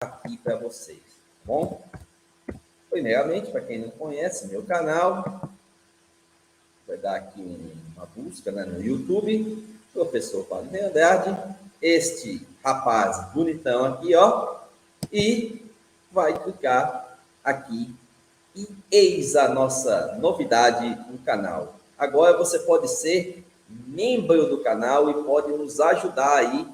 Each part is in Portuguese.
aqui para vocês, tá bom? Primeiramente, para quem não conhece meu canal, vai dar aqui uma busca, né, no YouTube, Professor Wagner Andrade, este rapaz bonitão aqui, ó, e vai clicar aqui e eis a nossa novidade no canal. Agora você pode ser membro do canal e pode nos ajudar aí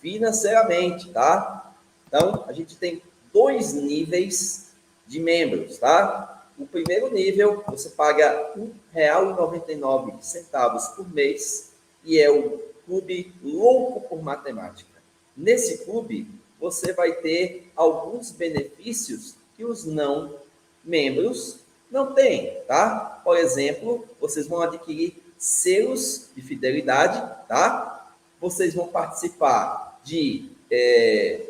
financeiramente, tá? Então, a gente tem 2 níveis de membros, tá? O primeiro nível, você paga R$ 1,99 por mês e é o Clube Louco por Matemática. Nesse clube, você vai ter alguns benefícios que os não membros não têm, tá? Por exemplo, vocês vão adquirir selos de fidelidade, tá? Vocês vão participar de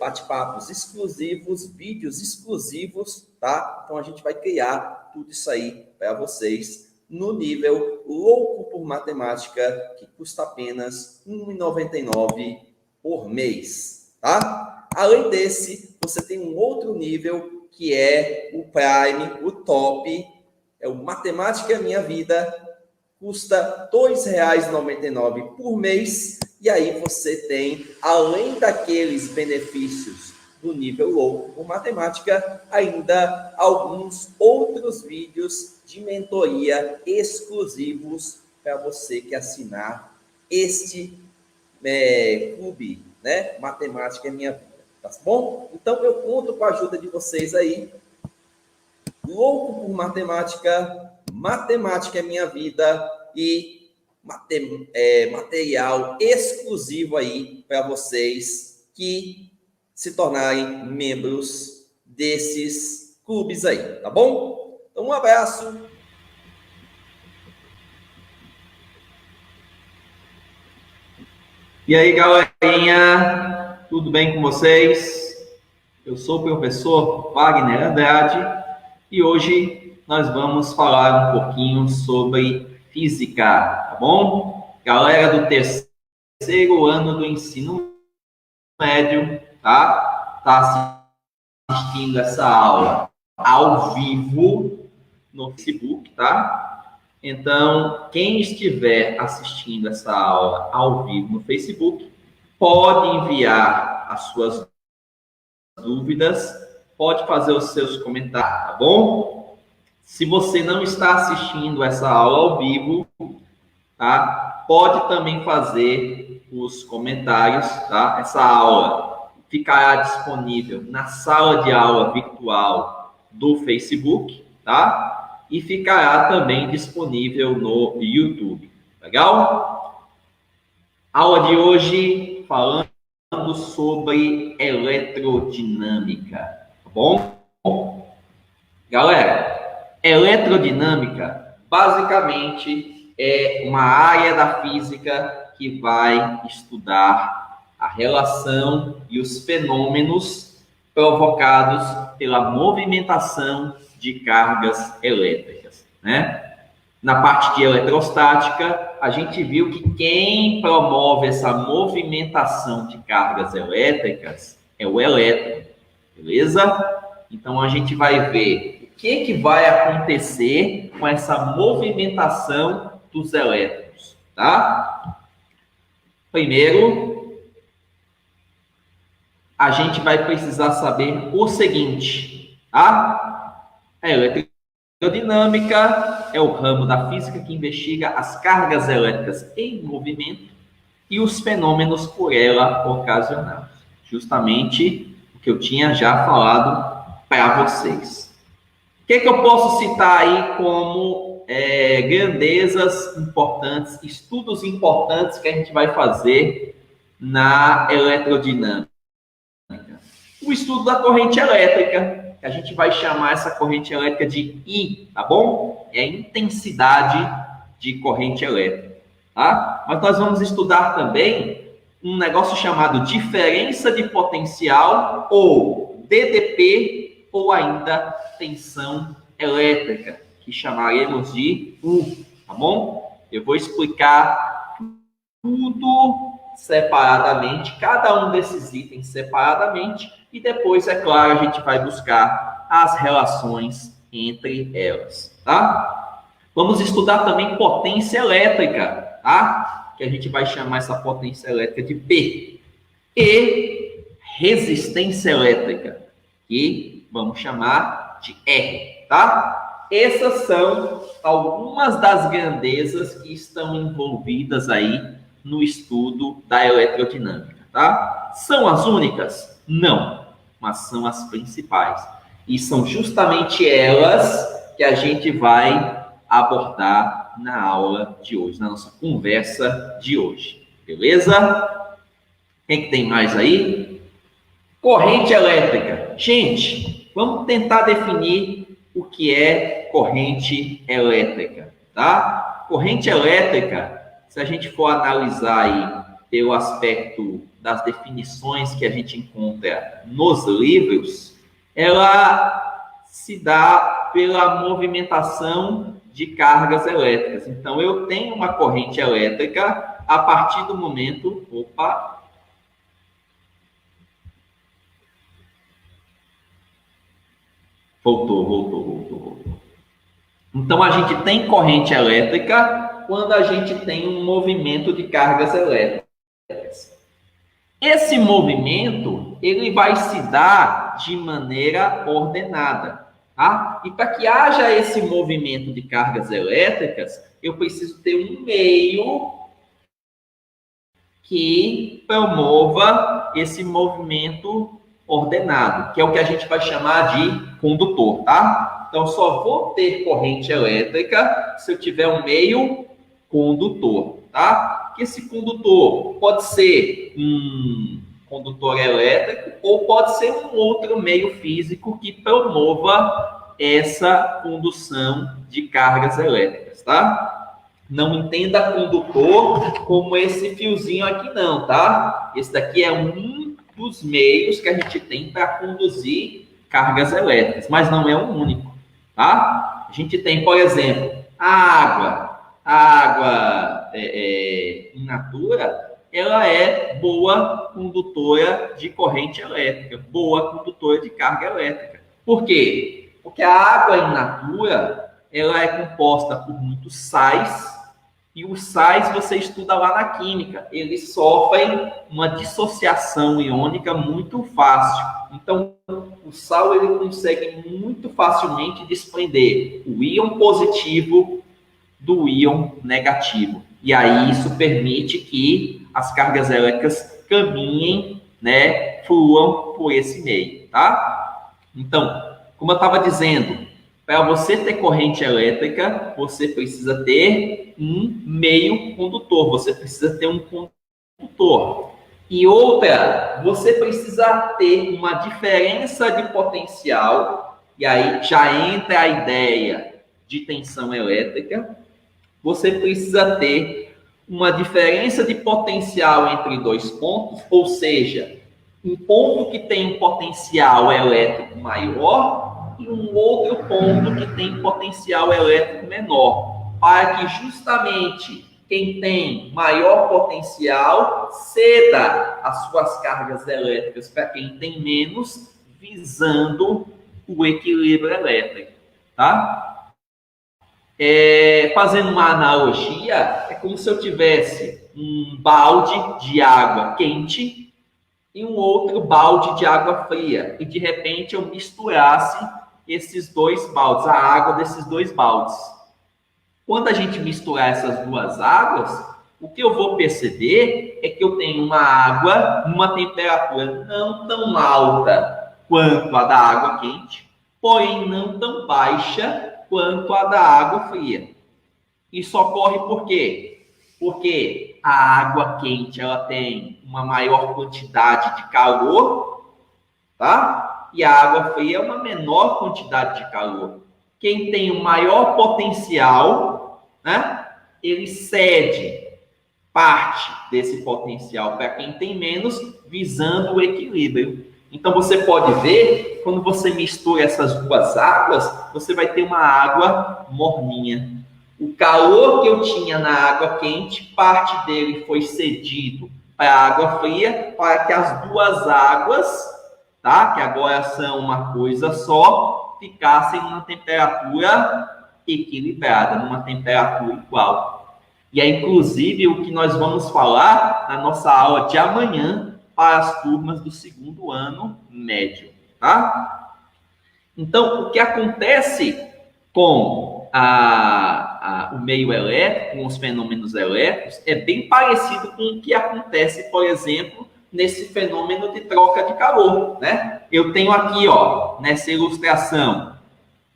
bate-papos exclusivos, vídeos exclusivos, tá? Então, a gente vai criar tudo isso aí para vocês no nível Louco por Matemática, que custa apenas R$ 1,99 por mês, tá? Além desse, você tem um outro nível, que é o Prime, o Top, é o Matemática é Minha Vida, custa R$ 2,99 por mês, e aí você tem, além daqueles benefícios do nível Louco por Matemática, ainda alguns outros vídeos de mentoria exclusivos para você que assinar este clube, né? Matemática é Minha Vida, tá bom? Então eu conto com a ajuda de vocês aí. Louco por Matemática, Matemática é Minha Vida e material exclusivo aí para vocês que se tornarem membros desses clubes aí, tá bom? Então, um abraço. E aí, galerinha, tudo bem com vocês? Eu sou o professor Wagner Andrade e hoje nós vamos falar um pouquinho sobre física, tá bom? Galera do terceiro ano do ensino médio, tá? Tá assistindo essa aula ao vivo no Facebook, tá? Então, quem estiver assistindo essa aula ao vivo no Facebook, pode enviar as suas dúvidas, pode fazer os seus comentários, tá bom? Se você não está assistindo essa aula ao vivo, tá? Pode também fazer os comentários, tá? Essa aula ficará disponível na sala de aula virtual do Facebook, tá? E ficará também disponível no YouTube. Legal? Aula de hoje falando sobre eletrodinâmica, tá bom? Galera, eletrodinâmica basicamente é uma área da física que vai estudar a relação e os fenômenos provocados pela movimentação de cargas elétricas, né? Na parte de eletrostática, a gente viu que quem promove essa movimentação de cargas elétricas é o elétron, beleza? Então, a gente vai ver o que vai acontecer com essa movimentação dos elétrons, tá? Primeiro, a gente vai precisar saber o seguinte, tá? A eletrodinâmica é o ramo da física que investiga as cargas elétricas em movimento e os fenômenos por ela ocasionados. Justamente o que eu tinha já falado para vocês. O que eu posso citar aí como grandezas importantes, estudos importantes que a gente vai fazer na eletrodinâmica? O estudo da corrente elétrica, que a gente vai chamar essa corrente elétrica de I, tá bom? É a intensidade de corrente elétrica, tá? Mas nós vamos estudar também um negócio chamado diferença de potencial, ou DDP, ou ainda tensão elétrica, que chamaremos de U, tá bom? Eu vou explicar tudo separadamente, cada um desses itens separadamente, e depois, é claro, a gente vai buscar as relações entre elas, tá? Vamos estudar também potência elétrica, tá? Que a gente vai chamar essa potência elétrica de P. E resistência elétrica, que vamos chamar de R, tá? Essas são algumas das grandezas que estão envolvidas aí no estudo da eletrodinâmica, tá? São as únicas? Não, mas são as principais. E são justamente elas que a gente vai abordar na aula de hoje, na nossa conversa de hoje. Beleza? Quem que tem mais aí? Corrente elétrica. Gente, vamos tentar definir o que é corrente elétrica, tá? Corrente elétrica, se a gente for analisar aí pelo aspecto das definições que a gente encontra nos livros, ela se dá pela movimentação de cargas elétricas. Então, eu tenho uma corrente elétrica a partir do momento... Opa! Voltou. Então, a gente tem corrente elétrica quando a gente tem um movimento de cargas elétricas. Esse movimento, ele vai se dar de maneira ordenada, tá? E para que haja esse movimento de cargas elétricas, eu preciso ter um meio que promova esse movimento ordenado, que é o que a gente vai chamar de condutor, tá? Então, só vou ter corrente elétrica se eu tiver um meio condutor, tá? Que esse condutor pode ser um condutor elétrico ou pode ser um outro meio físico que promova essa condução de cargas elétricas, tá? Não entenda condutor como esse fiozinho aqui não, tá? Esse daqui é um dos meios que a gente tem para conduzir cargas elétricas, mas não é o único, tá? A gente tem, por exemplo, a água in natura, ela é boa condutora de corrente elétrica, boa condutora de carga elétrica. Por quê? Porque a água in natura, ela é composta por muitos sais, e os sais você estuda lá na química, eles sofrem uma dissociação iônica muito fácil. Então, o sal ele consegue muito facilmente desprender o íon positivo do íon negativo. E aí isso permite que as cargas elétricas caminhem, né, fluam por esse meio, tá? Então, como eu estava dizendo, para você ter corrente elétrica, você precisa ter um meio condutor, você precisa ter um condutor. E outra, você precisa ter uma diferença de potencial, e aí já entra a ideia de tensão elétrica. Você precisa ter uma diferença de potencial entre dois pontos, ou seja, um ponto que tem um potencial elétrico maior e um outro ponto que tem potencial elétrico menor, para que justamente quem tem maior potencial ceda as suas cargas elétricas para quem tem menos, visando o equilíbrio elétrico, tá? Fazendo uma analogia, é como se eu tivesse um balde de água quente e um outro balde de água fria, e de repente eu misturasse esses dois baldes, a água desses dois baldes. Quando a gente misturar essas duas águas, o que eu vou perceber é que eu tenho uma água numa temperatura não tão alta quanto a da água quente, porém não tão baixa quanto a da água fria. Isso ocorre por quê? Porque a água quente ela tem uma maior quantidade de calor, tá? E a água fria é uma menor quantidade de calor. Quem tem o maior potencial, né, ele cede parte desse potencial para quem tem menos, visando o equilíbrio. Então, você pode ver, quando você mistura essas duas águas, você vai ter uma água morninha. O calor que eu tinha na água quente, parte dele foi cedido para a água fria, para que as duas águas tá? Que agora são uma coisa só, ficassem numa temperatura equilibrada, numa temperatura igual. E é inclusive o que nós vamos falar na nossa aula de amanhã para as turmas do segundo ano médio, tá? Então, o que acontece com o meio elétrico, com os fenômenos elétricos, é bem parecido com o que acontece, por exemplo, nesse fenômeno de troca de calor, né? Eu tenho aqui, ó, nessa ilustração,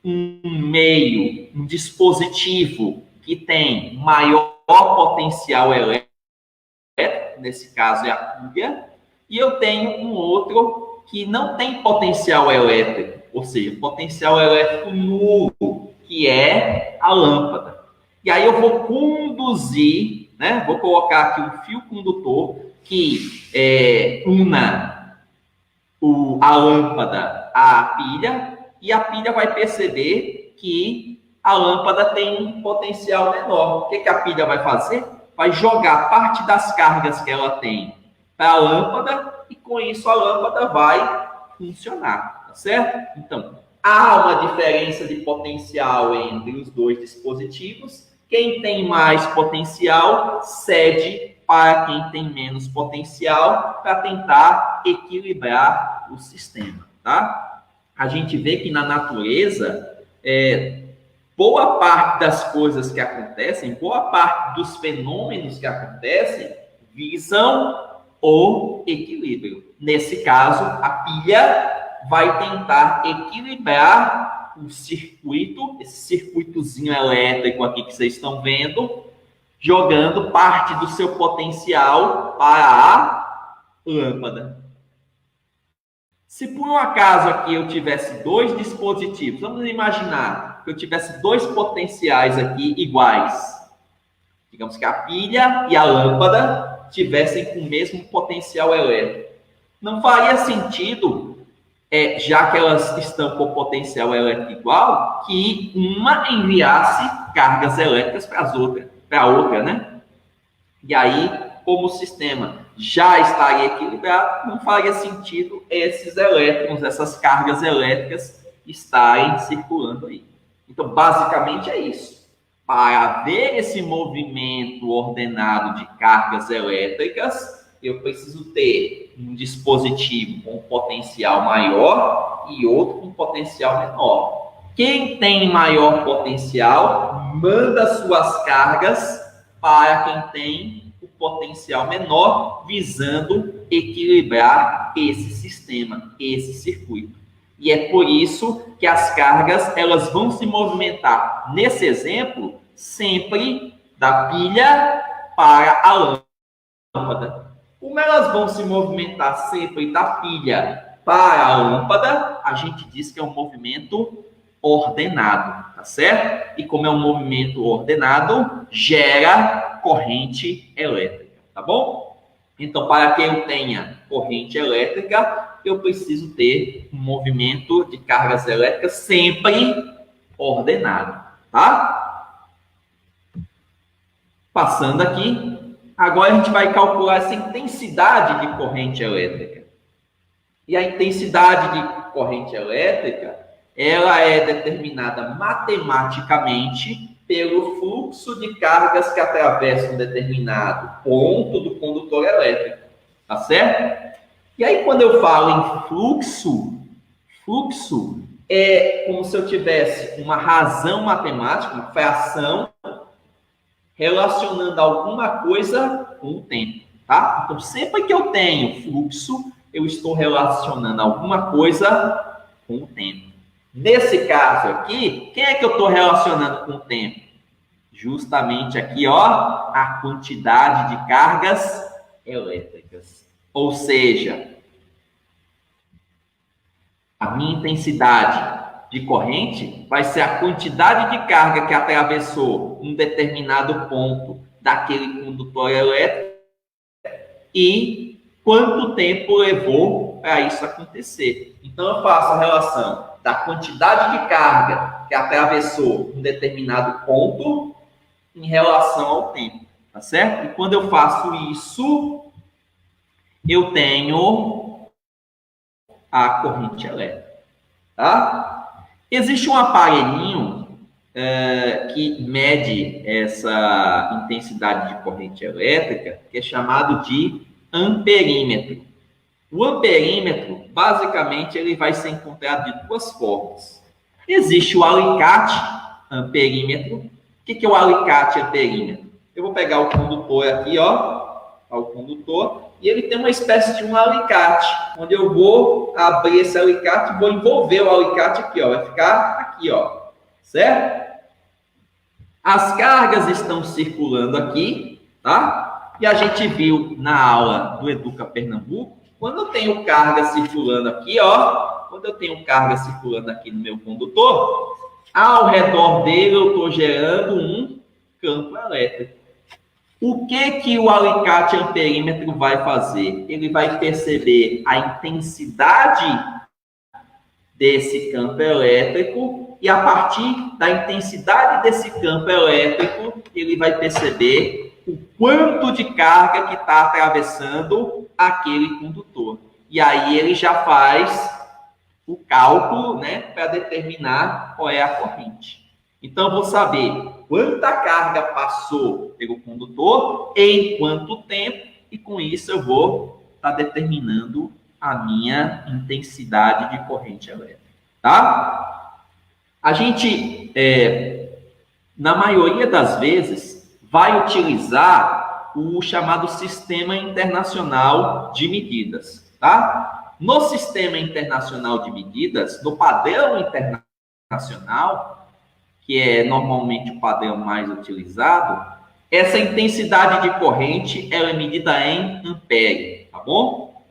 um meio, um dispositivo que tem maior potencial elétrico, nesse caso é a pilha, e eu tenho um outro que não tem potencial elétrico, ou seja, potencial elétrico nulo, que é a lâmpada. E aí eu vou conduzir, né? Vou colocar aqui um fio condutor que una a lâmpada à pilha, e a pilha vai perceber que a lâmpada tem um potencial menor. O que a pilha vai fazer? Vai jogar parte das cargas que ela tem para a lâmpada, e com isso a lâmpada vai funcionar, tá certo? Então, há uma diferença de potencial entre os dois dispositivos. Quem tem mais potencial cede para quem tem menos potencial, para tentar equilibrar o sistema, tá? A gente vê que na natureza, boa parte das coisas que acontecem, boa parte dos fenômenos que acontecem, visam o equilíbrio. Nesse caso, a pilha vai tentar equilibrar o circuito, esse circuitozinho elétrico aqui que vocês estão vendo, jogando parte do seu potencial para a lâmpada. Se por um acaso aqui eu tivesse dois dispositivos, vamos imaginar que eu tivesse dois potenciais aqui iguais. Digamos que a pilha e a lâmpada tivessem com o mesmo potencial elétrico. Não faria sentido, já que elas estão com potencial elétrico igual, que uma enviasse cargas elétricas para a outra, né? E aí, como o sistema já estaria equilibrado, não faria sentido esses elétrons, essas cargas elétricas estarem circulando aí. Então, basicamente é isso. Para haver esse movimento ordenado de cargas elétricas, eu preciso ter um dispositivo com potencial maior e outro com potencial menor. Quem tem maior potencial manda suas cargas para quem tem o potencial menor, visando equilibrar esse sistema, esse circuito. E é por isso que as cargas elas vão se movimentar, nesse exemplo, sempre da pilha para a lâmpada. Como elas vão se movimentar sempre da pilha para a lâmpada, a gente diz que é um movimento ordenado, tá certo? E como é um movimento ordenado, gera corrente elétrica, tá bom? Então, para que eu tenha corrente elétrica, eu preciso ter um movimento de cargas elétricas sempre ordenado, tá? Passando aqui, agora a gente vai calcular essa intensidade de corrente elétrica. E a intensidade de corrente elétrica, ela é determinada matematicamente pelo fluxo de cargas que atravessam um determinado ponto do condutor elétrico, tá certo? E aí, quando eu falo em fluxo é como se eu tivesse uma razão matemática, uma fração, relacionando alguma coisa com o tempo, tá? Então, sempre que eu tenho fluxo, eu estou relacionando alguma coisa com o tempo. Nesse caso aqui, quem é que eu estou relacionando com o tempo? Justamente aqui, ó, a quantidade de cargas elétricas. Ou seja, a minha intensidade de corrente vai ser a quantidade de carga que atravessou um determinado ponto daquele condutor elétrico e quanto tempo levou para isso acontecer. Então, eu faço a relação da quantidade de carga que atravessou um determinado ponto em relação ao tempo, tá certo? E quando eu faço isso, eu tenho a corrente elétrica, tá? Existe um aparelhinho que mede essa intensidade de corrente elétrica, que é chamado de amperímetro. O amperímetro, basicamente, ele vai ser encontrado de duas formas. Existe o alicate amperímetro. O que é o alicate amperímetro? Eu vou pegar o condutor aqui, ó, o condutor, e ele tem uma espécie de um alicate, onde eu vou abrir esse alicate e vou envolver o alicate aqui, ó, vai ficar aqui, ó, certo? As cargas estão circulando aqui, tá? E a gente viu na aula do Educa Pernambuco, quando eu tenho carga circulando aqui, ó, quando eu tenho carga circulando aqui no meu condutor, ao redor dele eu estou gerando um campo elétrico. O que o alicate amperímetro vai fazer? Ele vai perceber a intensidade desse campo elétrico e a partir da intensidade desse campo elétrico, ele vai perceber o quanto de carga que está atravessando aquele condutor. E aí ele já faz o cálculo, né, para determinar qual é a corrente. Então, eu vou saber quanta carga passou pelo condutor, em quanto tempo, e com isso eu vou estar determinando a minha intensidade de corrente elétrica, tá? A gente, na maioria das vezes, vai utilizar o chamado Sistema Internacional de Medidas, tá? No Sistema Internacional de Medidas, no padrão internacional, que é normalmente o padrão mais utilizado, essa intensidade de corrente ela é medida em ampere, tá bom?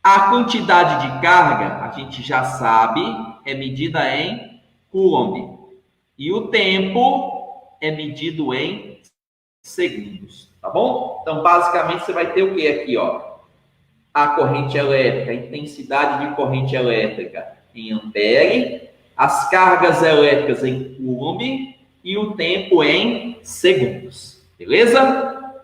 A quantidade de carga, a gente já sabe, é medida em coulomb. E o tempo é medido em segundos, tá bom? Então, basicamente, você vai ter o que aqui, ó? A corrente elétrica, a intensidade de corrente elétrica em ampere, as cargas elétricas em coulomb e o tempo em segundos, beleza?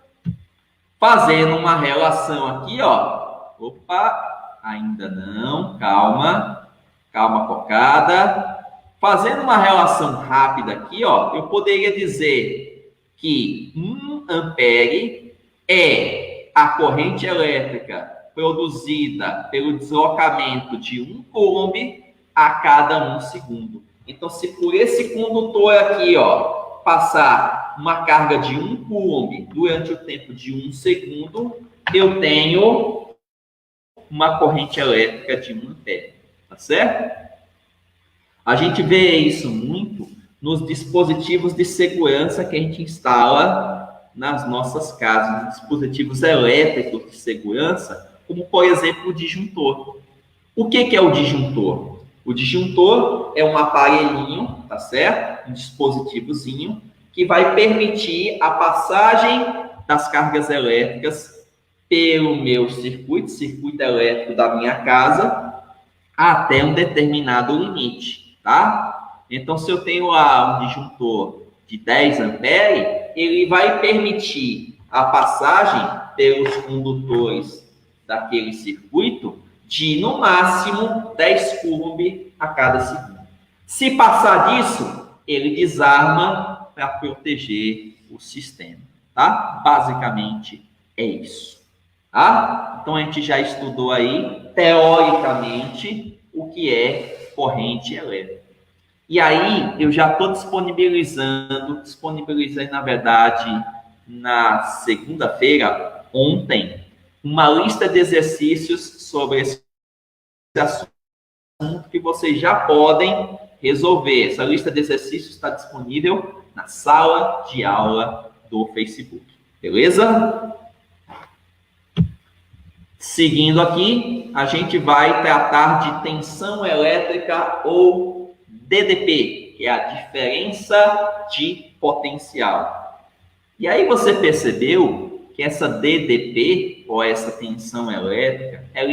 Fazendo uma relação aqui, ó. Opa, ainda não, calma, calma cocada. Fazendo uma relação rápida aqui, ó, eu poderia dizer que 1 ampere é a corrente elétrica produzida pelo deslocamento de 1 coulomb a cada 1 segundo. Então, se por esse condutor aqui, ó, passar uma carga de 1 coulomb durante o tempo de 1 segundo, eu tenho uma corrente elétrica de 1 ampere, tá certo? A gente vê isso muito nos dispositivos de segurança que a gente instala nas nossas casas, dispositivos elétricos de segurança, como, por exemplo, o disjuntor. O que é o disjuntor? O disjuntor é um aparelhinho, tá certo? Um dispositivozinho que vai permitir a passagem das cargas elétricas pelo meu circuito elétrico da minha casa até um determinado limite, tá? Então, se eu tenho lá um disjuntor de 10 ampere, ele vai permitir a passagem pelos condutores daquele circuito de, no máximo, 10 coulomb a cada segundo. Se passar disso, ele desarma para proteger o sistema, tá? Basicamente, é isso, tá? Então, a gente já estudou aí, teoricamente, o que é corrente elétrica. E aí, eu já estou disponibilizei, na verdade, na segunda-feira, ontem, uma lista de exercícios sobre esse assunto que vocês já podem resolver. Essa lista de exercícios está disponível na sala de aula do Facebook. Beleza? Seguindo aqui, a gente vai tratar de tensão elétrica ou DDP, que é a diferença de potencial. E aí você percebeu que essa DDP, ou essa tensão elétrica, ela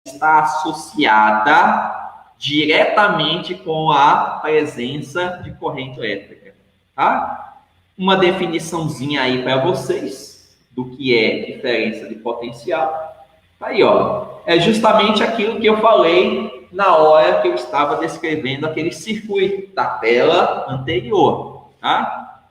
está associada diretamente com a presença de corrente elétrica, tá? Uma definiçãozinha aí para vocês do que é diferença de potencial. Tá aí, ó. é justamente aquilo que eu falei na hora que eu estava descrevendo aquele circuito da tela anterior, tá?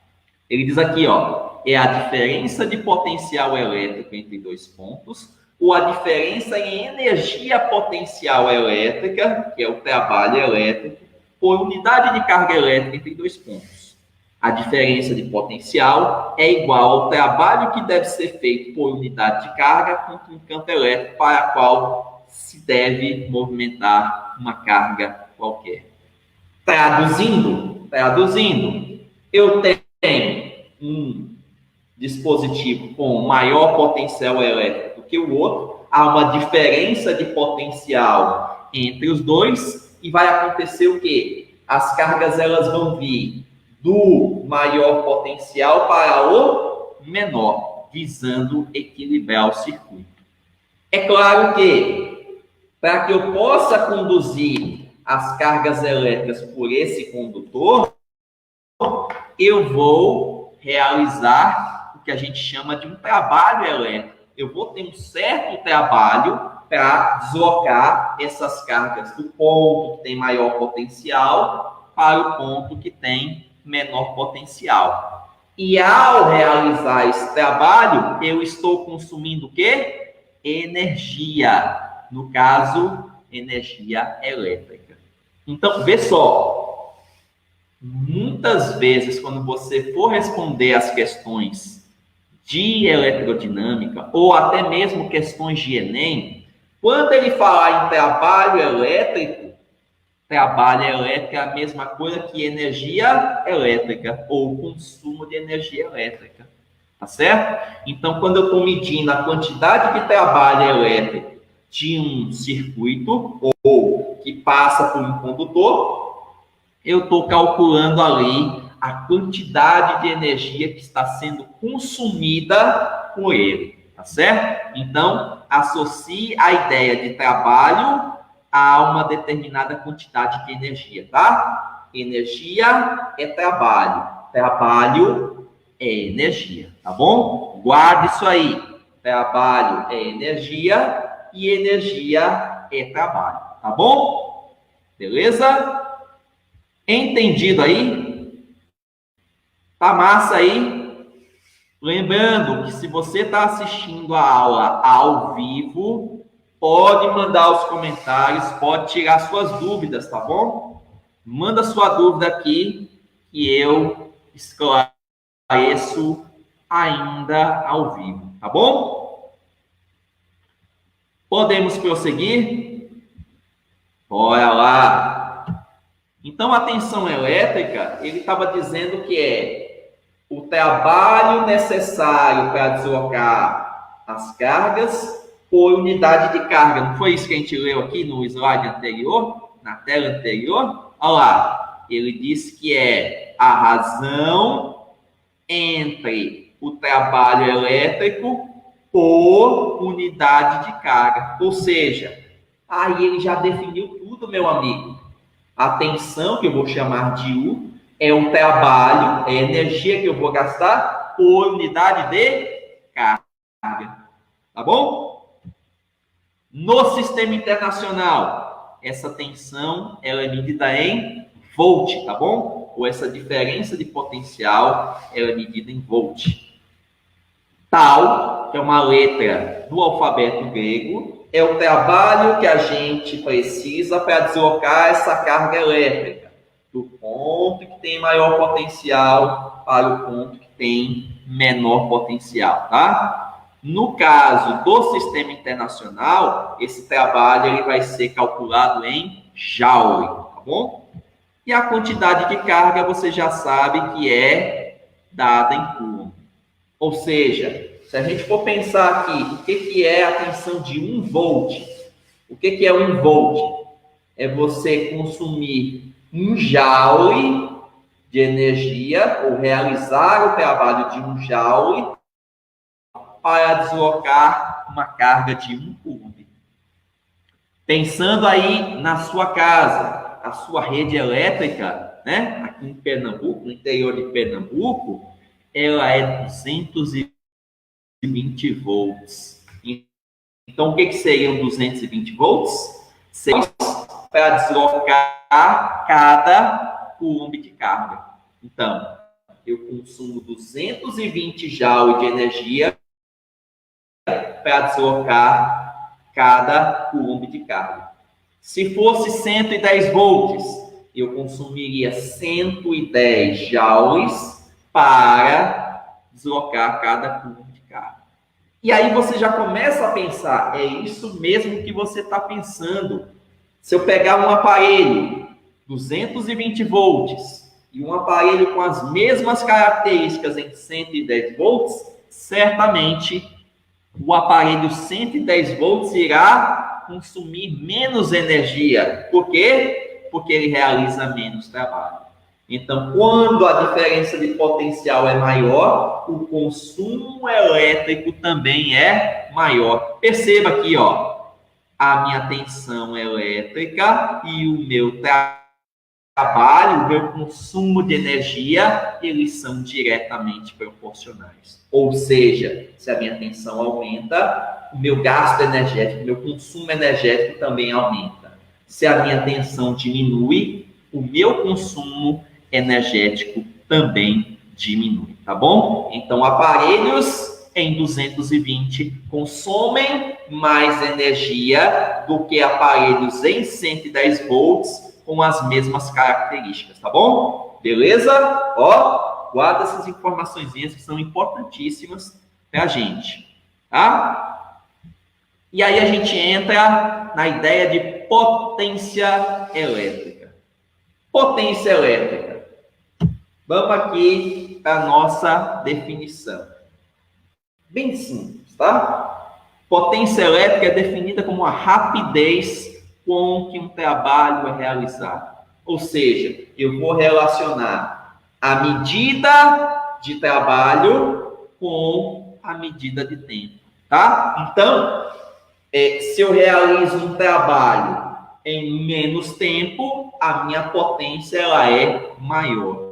Ele diz aqui, ó, é a diferença de potencial elétrico entre dois pontos, ou a diferença em energia potencial elétrica, que é o trabalho elétrico, por unidade de carga elétrica entre dois pontos. A diferença de potencial é igual ao trabalho que deve ser feito por unidade de carga contra um campo elétrico para a qual se deve movimentar uma carga qualquer. Traduzindo, eu tenho um dispositivo com maior potencial elétrico do que o outro, há uma diferença de potencial entre os dois e vai acontecer o quê? As cargas elas vão vir do maior potencial para o menor, visando equilibrar o circuito. É claro que, para que eu possa conduzir as cargas elétricas por esse condutor, eu vou realizar o que a gente chama de um trabalho elétrico. Eu vou ter um certo trabalho para deslocar essas cargas do ponto que tem maior potencial para o ponto que tem menor potencial. E ao realizar esse trabalho, eu estou consumindo o quê? Energia. No caso, energia elétrica. Então, vê só. Muitas vezes, quando você for responder as questões de eletrodinâmica, ou até mesmo questões de Enem, quando ele falar em trabalho elétrico é a mesma coisa que energia elétrica, ou consumo de energia elétrica, tá certo? Então, quando eu estou medindo a quantidade de trabalho elétrico de um circuito, ou que passa por um condutor, eu estou calculando ali a quantidade de energia que está sendo consumida por ele, tá certo? Então, associe a ideia de trabalho a uma determinada quantidade de energia, tá? Energia é trabalho, trabalho é energia, tá bom? Guarde isso aí. Trabalho é energia e energia é trabalho, tá bom? Beleza? Entendido aí? Tá massa aí? Lembrando que se você está assistindo a aula ao vivo, pode mandar os comentários, pode tirar suas dúvidas, tá bom? Manda sua dúvida aqui que eu esclareço ainda ao vivo, tá bom? Podemos prosseguir? Bora lá! Então, a tensão elétrica, ele estava dizendo que é o trabalho necessário para deslocar as cargas por unidade de carga. Não foi isso que a gente leu aqui no slide anterior, na tela anterior? Olha lá, ele disse que é a razão entre o trabalho elétrico por unidade de carga. Ou seja, aí ele já definiu tudo, meu amigo. A tensão, que eu vou chamar de U, é o trabalho, é a energia que eu vou gastar por unidade de carga. Tá bom? No sistema internacional, essa tensão ela é medida em volt, tá bom? Ou essa diferença de potencial ela é medida em volt. Tal, que é uma letra do alfabeto grego, é o trabalho que a gente precisa para deslocar essa carga elétrica do ponto que tem maior potencial para o ponto que tem menor potencial, tá? No caso do sistema internacional, esse trabalho ele vai ser calculado em joule, tá bom? E a quantidade de carga você já sabe que é dada em coulomb. Ou seja, se a gente for pensar aqui, o que é a tensão de 1 volt? O que é 1 volt? É você consumir 1 joule de energia, ou realizar o trabalho de 1 joule para deslocar uma carga de 1 coulomb. Pensando aí na sua casa, a sua rede elétrica, né? Aqui em Pernambuco, no interior de Pernambuco, ela é 220 volts. Então, o que seriam 220 volts? Seria para deslocar cada coulomb de carga. Então, eu consumo 220 joule de energia para deslocar cada coulomb de carga. Se fosse 110 volts, eu consumiria 110 joules para deslocar cada coulomb de carga. E aí você já começa a pensar, é isso mesmo que você está pensando. Se eu pegar um aparelho 220 volts e um aparelho com as mesmas características em 110 volts, certamente o aparelho 110 volts irá consumir menos energia. Por quê? Porque ele realiza menos trabalho. Então, quando a diferença de potencial é maior, o consumo elétrico também é maior. Perceba aqui, ó, a minha tensão elétrica e o meu trabalho, o meu consumo de energia, eles são diretamente proporcionais. Ou seja, se a minha tensão aumenta, o meu gasto energético, o meu consumo energético também aumenta. Se a minha tensão diminui, o meu consumo energético também diminui, tá bom? Então, aparelhos em 220 consomem mais energia do que aparelhos em 110 volts com as mesmas características, tá bom? Beleza? Ó, guarda essas informações que são importantíssimas pra gente, tá? E aí a gente entra na ideia de potência elétrica. Potência elétrica. Vamos aqui para a nossa definição. Bem simples, tá? Potência elétrica é definida como a rapidez com que um trabalho é realizado. Ou seja, eu vou relacionar a medida de trabalho com a medida de tempo, tá? Então, se eu realizo um trabalho em menos tempo, a minha potência ela é maior.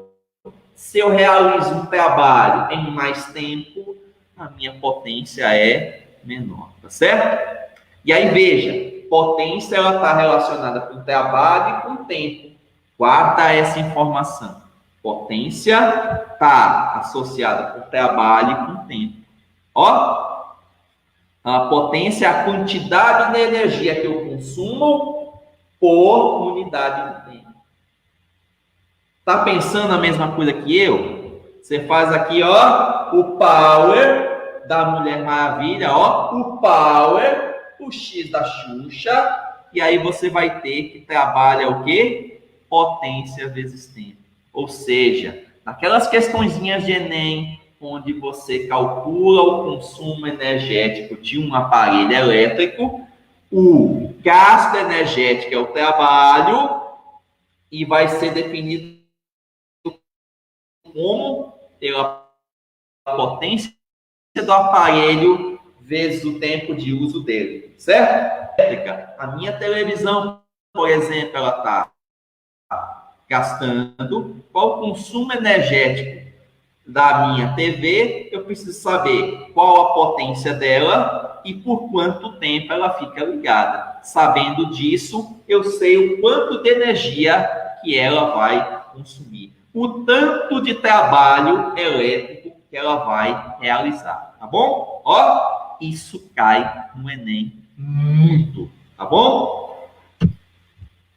Se eu realizo um trabalho em mais tempo, a minha potência é menor, tá certo? E aí, veja, potência ela está relacionada com trabalho e com tempo. Guarda essa informação. Potência está associada com trabalho e com tempo. Ó, a potência é a quantidade de energia que eu consumo por unidade de tempo. Tá pensando a mesma coisa que eu? Você faz aqui, ó, o power da Mulher Maravilha, ó, o power, o X da Xuxa, e aí você vai ter que trabalhar o quê? Potência vezes tempo. Ou seja, naquelas questõezinhas de Enem, onde você calcula o consumo energético de um aparelho elétrico, o gasto energético é o trabalho e vai ser definido como pela potência do aparelho vezes o tempo de uso dele, certo? A minha televisão, por exemplo, ela está gastando, qual o consumo energético da minha TV, eu preciso saber qual a potência dela e por quanto tempo ela fica ligada. Sabendo disso, eu sei o quanto de energia que ela vai consumir, o tanto de trabalho elétrico que ela vai realizar, tá bom? Ó, isso cai no Enem muito, tá bom?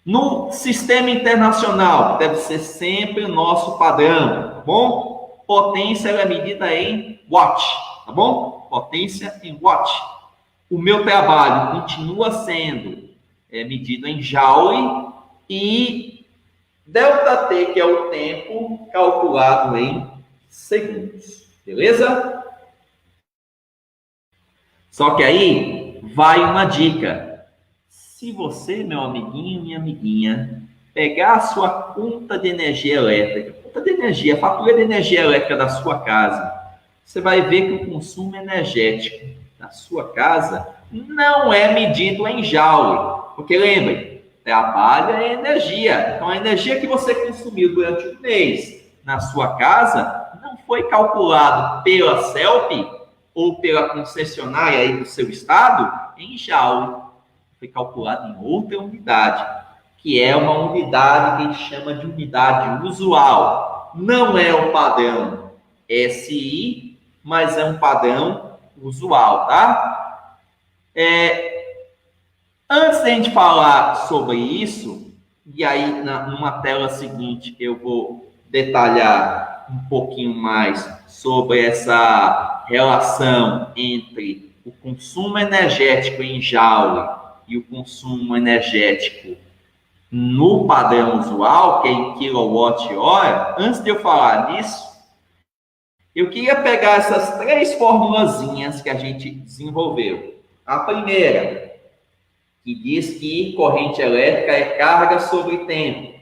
No sistema internacional, que deve ser sempre o nosso padrão, tá bom? Potência é medida em watt, tá bom? Potência em watt. O meu trabalho continua sendo medido em joule e ΔT, que é o tempo calculado em segundos, beleza? Só que aí vai uma dica. Se você, meu amiguinho, minha amiguinha, pegar a sua conta de energia elétrica, conta de energia, fatura de energia elétrica da sua casa, você vai ver que o consumo energético da sua casa não é medido em joule. Porque lembre, trabalho é energia. Então, a energia que você consumiu durante o mês na sua casa não foi calculado pela CELP ou pela concessionária aí do seu estado em joule. Foi calculado em outra unidade, que é uma unidade que a gente chama de unidade usual. Não é o padrão SI, mas é um padrão usual, tá? Antes de a gente falar sobre isso, e aí numa tela seguinte eu vou detalhar um pouquinho mais sobre essa relação entre o consumo energético em joule e o consumo energético no padrão usual, que é em quilowatt-hora. Antes de eu falar nisso, eu queria pegar essas 3 formulazinhas que a gente desenvolveu. A primeira, que diz que corrente elétrica é carga sobre tempo.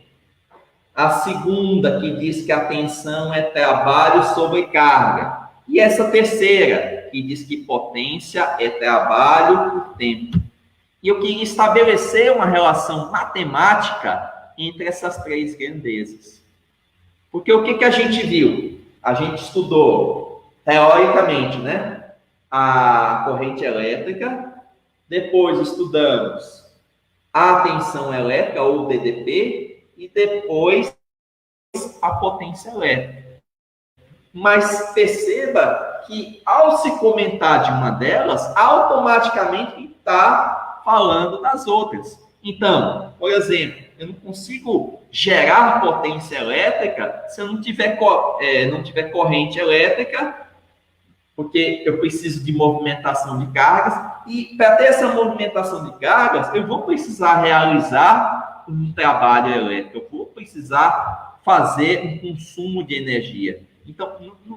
A segunda, que diz que a tensão é trabalho sobre carga. E essa terceira, que diz que potência é trabalho por tempo. E eu queria estabelecer uma relação matemática entre essas 3 grandezas. Porque o que a gente viu? A gente estudou, teoricamente, né, a corrente elétrica, depois estudamos a tensão elétrica, ou DDP, e depois a potência elétrica. Mas perceba que, ao se comentar de uma delas, automaticamente está falando das outras. Então, por exemplo, eu não consigo gerar potência elétrica se eu não tiver corrente elétrica, porque eu preciso de movimentação de cargas, e para ter essa movimentação de cargas, eu vou precisar realizar um trabalho elétrico, eu vou precisar fazer um consumo de energia. Então,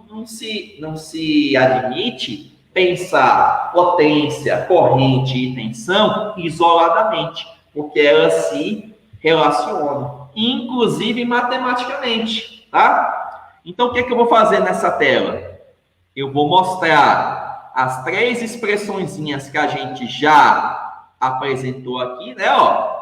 não se admite pensar potência, corrente e tensão isoladamente, porque elas se relacionam, inclusive matematicamente, tá? Então, o que eu vou fazer nessa tela? Eu vou mostrar as 3 expressõezinhas que a gente já apresentou aqui, né? Ó,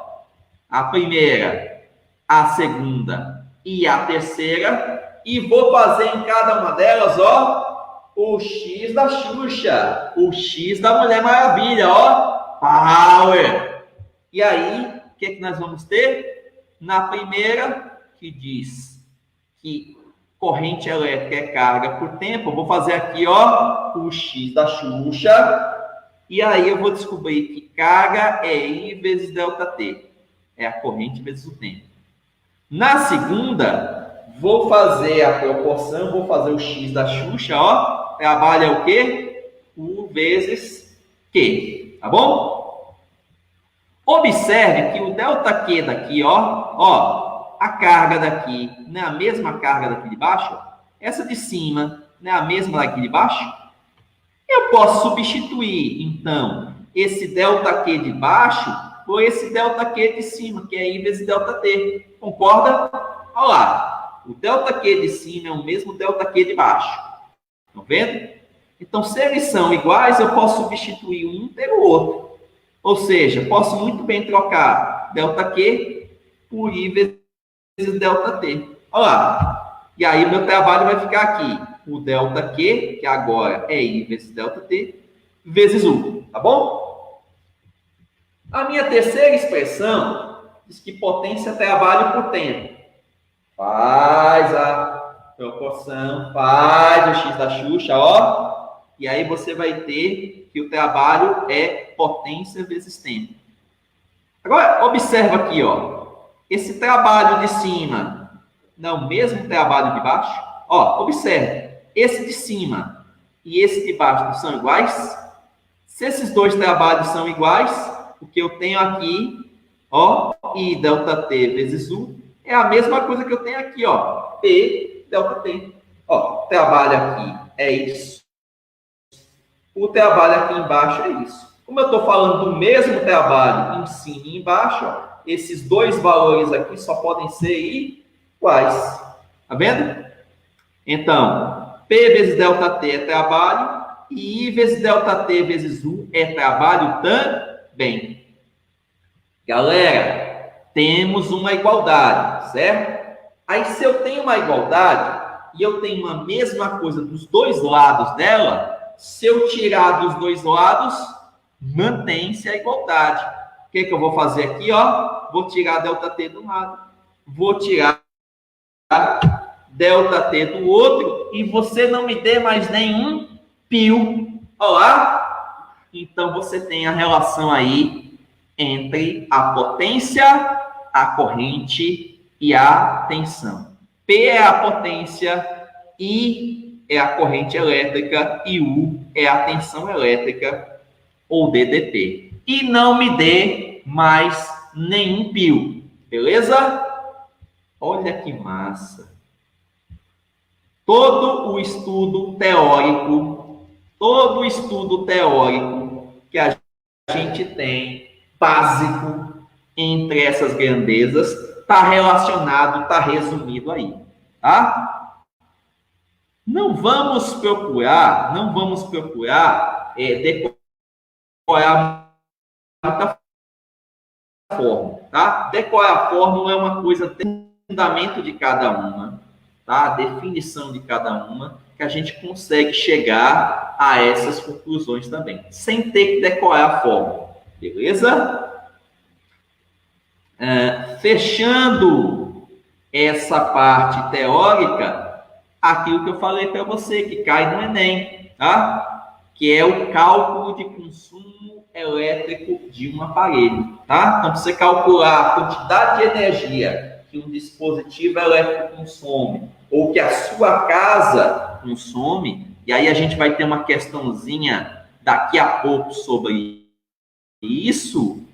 a primeira, a segunda e a terceira, e vou fazer em cada uma delas, ó, o X da Xuxa, o X da Mulher Maravilha, ó, Power. E aí, o que nós vamos ter? Na primeira, que diz que corrente elétrica é carga por tempo, eu vou fazer aqui, ó, o X da Xuxa, e aí eu vou descobrir que carga é I vezes ΔT, é a corrente vezes o tempo. Na segunda, vou fazer a proporção, vou fazer o X da Xuxa, ó, trabalho é o quê? U vezes Q, tá bom? Observe que o ΔQ daqui, ó, a carga daqui não é a mesma carga daqui de baixo? Essa de cima não é a mesma daqui de baixo? Eu posso substituir, então, esse ΔQ de baixo por esse ΔQ de cima, que é I vezes ΔT. Concorda? Olha lá. O ΔQ de cima é o mesmo ΔQ de baixo. Estão vendo? Então, se eles são iguais, eu posso substituir um pelo outro. Ou seja, posso muito bem trocar ΔQ por I vezes ΔT. Olha lá. E aí, meu trabalho vai ficar aqui. O ΔQ, que agora é I vezes ΔT, vezes U. Tá bom? A minha terceira expressão diz que potência é trabalho por tempo. Faz a proporção, faz o X da Xuxa, ó. E aí você vai ter que o trabalho é potência vezes tempo. Agora, observa aqui, ó. Esse trabalho de cima não é o mesmo trabalho de baixo? Ó, observe. Esse de cima e esse de baixo não são iguais? Se esses 2 trabalhos são iguais, o que eu tenho aqui, ó, I ΔT vezes U, é a mesma coisa que eu tenho aqui, ó, P ΔT. Ó, trabalho aqui é isso. O trabalho aqui embaixo é isso. Como eu estou falando do mesmo trabalho em cima e embaixo, ó, esses 2 valores aqui só podem ser iguais. Tá vendo? Então, P vezes ΔT é trabalho e I vezes ΔT vezes U é trabalho também. Galera, temos uma igualdade, certo? Aí, se eu tenho uma igualdade e eu tenho a mesma coisa dos 2 lados dela, se eu tirar dos 2 lados, mantém-se a igualdade. O que eu vou fazer aqui? Ó? Vou tirar ΔT de um lado, vou tirar ΔT do outro, e você não me dê mais nenhum π. Olá? Então, você tem a relação aí entre a potência, a corrente e a tensão. P é a potência, I é a corrente elétrica e U é a tensão elétrica, ou DDP. E não me dê mais nenhum π. Beleza? Olha que massa. Todo o estudo teórico que a gente tem, básico, entre essas grandezas, está relacionado, está resumido aí, tá? Não vamos procurar decorar muita fórmula, tá? Decorar a fórmula é uma coisa, tem fundamento de cada uma, tá? A definição de cada uma, que a gente consegue chegar a essas conclusões também, sem ter que decorar a fórmula, beleza? Fechando essa parte teórica, aquilo que eu falei para você, que cai no Enem, tá? Que é o cálculo de consumo elétrico de um aparelho, tá? Então, você calcular a quantidade de energia que um dispositivo elétrico consome, ou que a sua casa consome, e aí a gente vai ter uma questãozinha daqui a pouco sobre isso,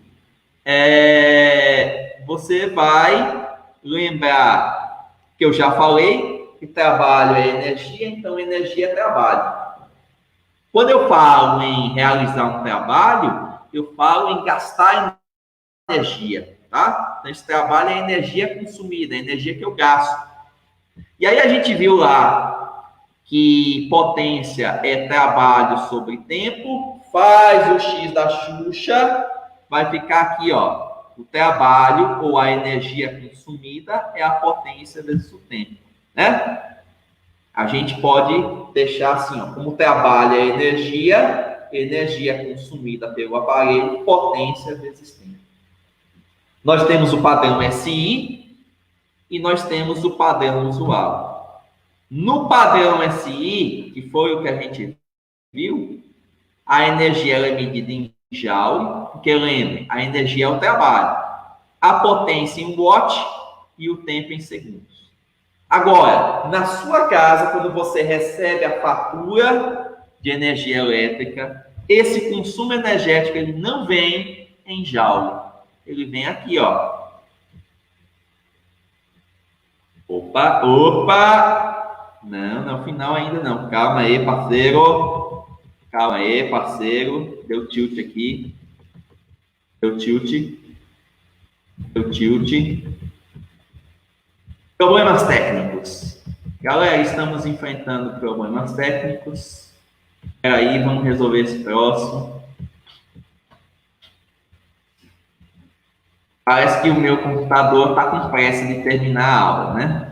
você vai lembrar que eu já falei que trabalho é energia, então energia é trabalho. Quando eu falo em realizar um trabalho, eu falo em gastar energia, tá? Então, esse trabalho é energia consumida, é energia que eu gasto. E aí a gente viu lá que potência é trabalho sobre tempo, faz o X da Xuxa, vai ficar aqui, ó, o trabalho ou a energia consumida é a potência vezes o tempo, né? A gente pode deixar assim, ó, como trabalho é energia consumida pelo aparelho, potência vezes tempo. Nós temos o padrão SI e nós temos o padrão usual. No padrão SI, que foi o que a gente viu, a energia ela é medida em joule, porque lembre, a energia é o trabalho, a potência em watt e o tempo em segundos. Agora, na sua casa, quando você recebe a fatura de energia elétrica, esse consumo energético ele não vem em joule, ele vem aqui, ó. Opa! Não, final ainda não. Calma aí, parceiro. Deu tilt aqui. Deu tilt. Problemas técnicos. Galera, estamos enfrentando problemas técnicos. Espera aí, vamos resolver esse próximo. Parece que o meu computador está com pressa de terminar a aula, né?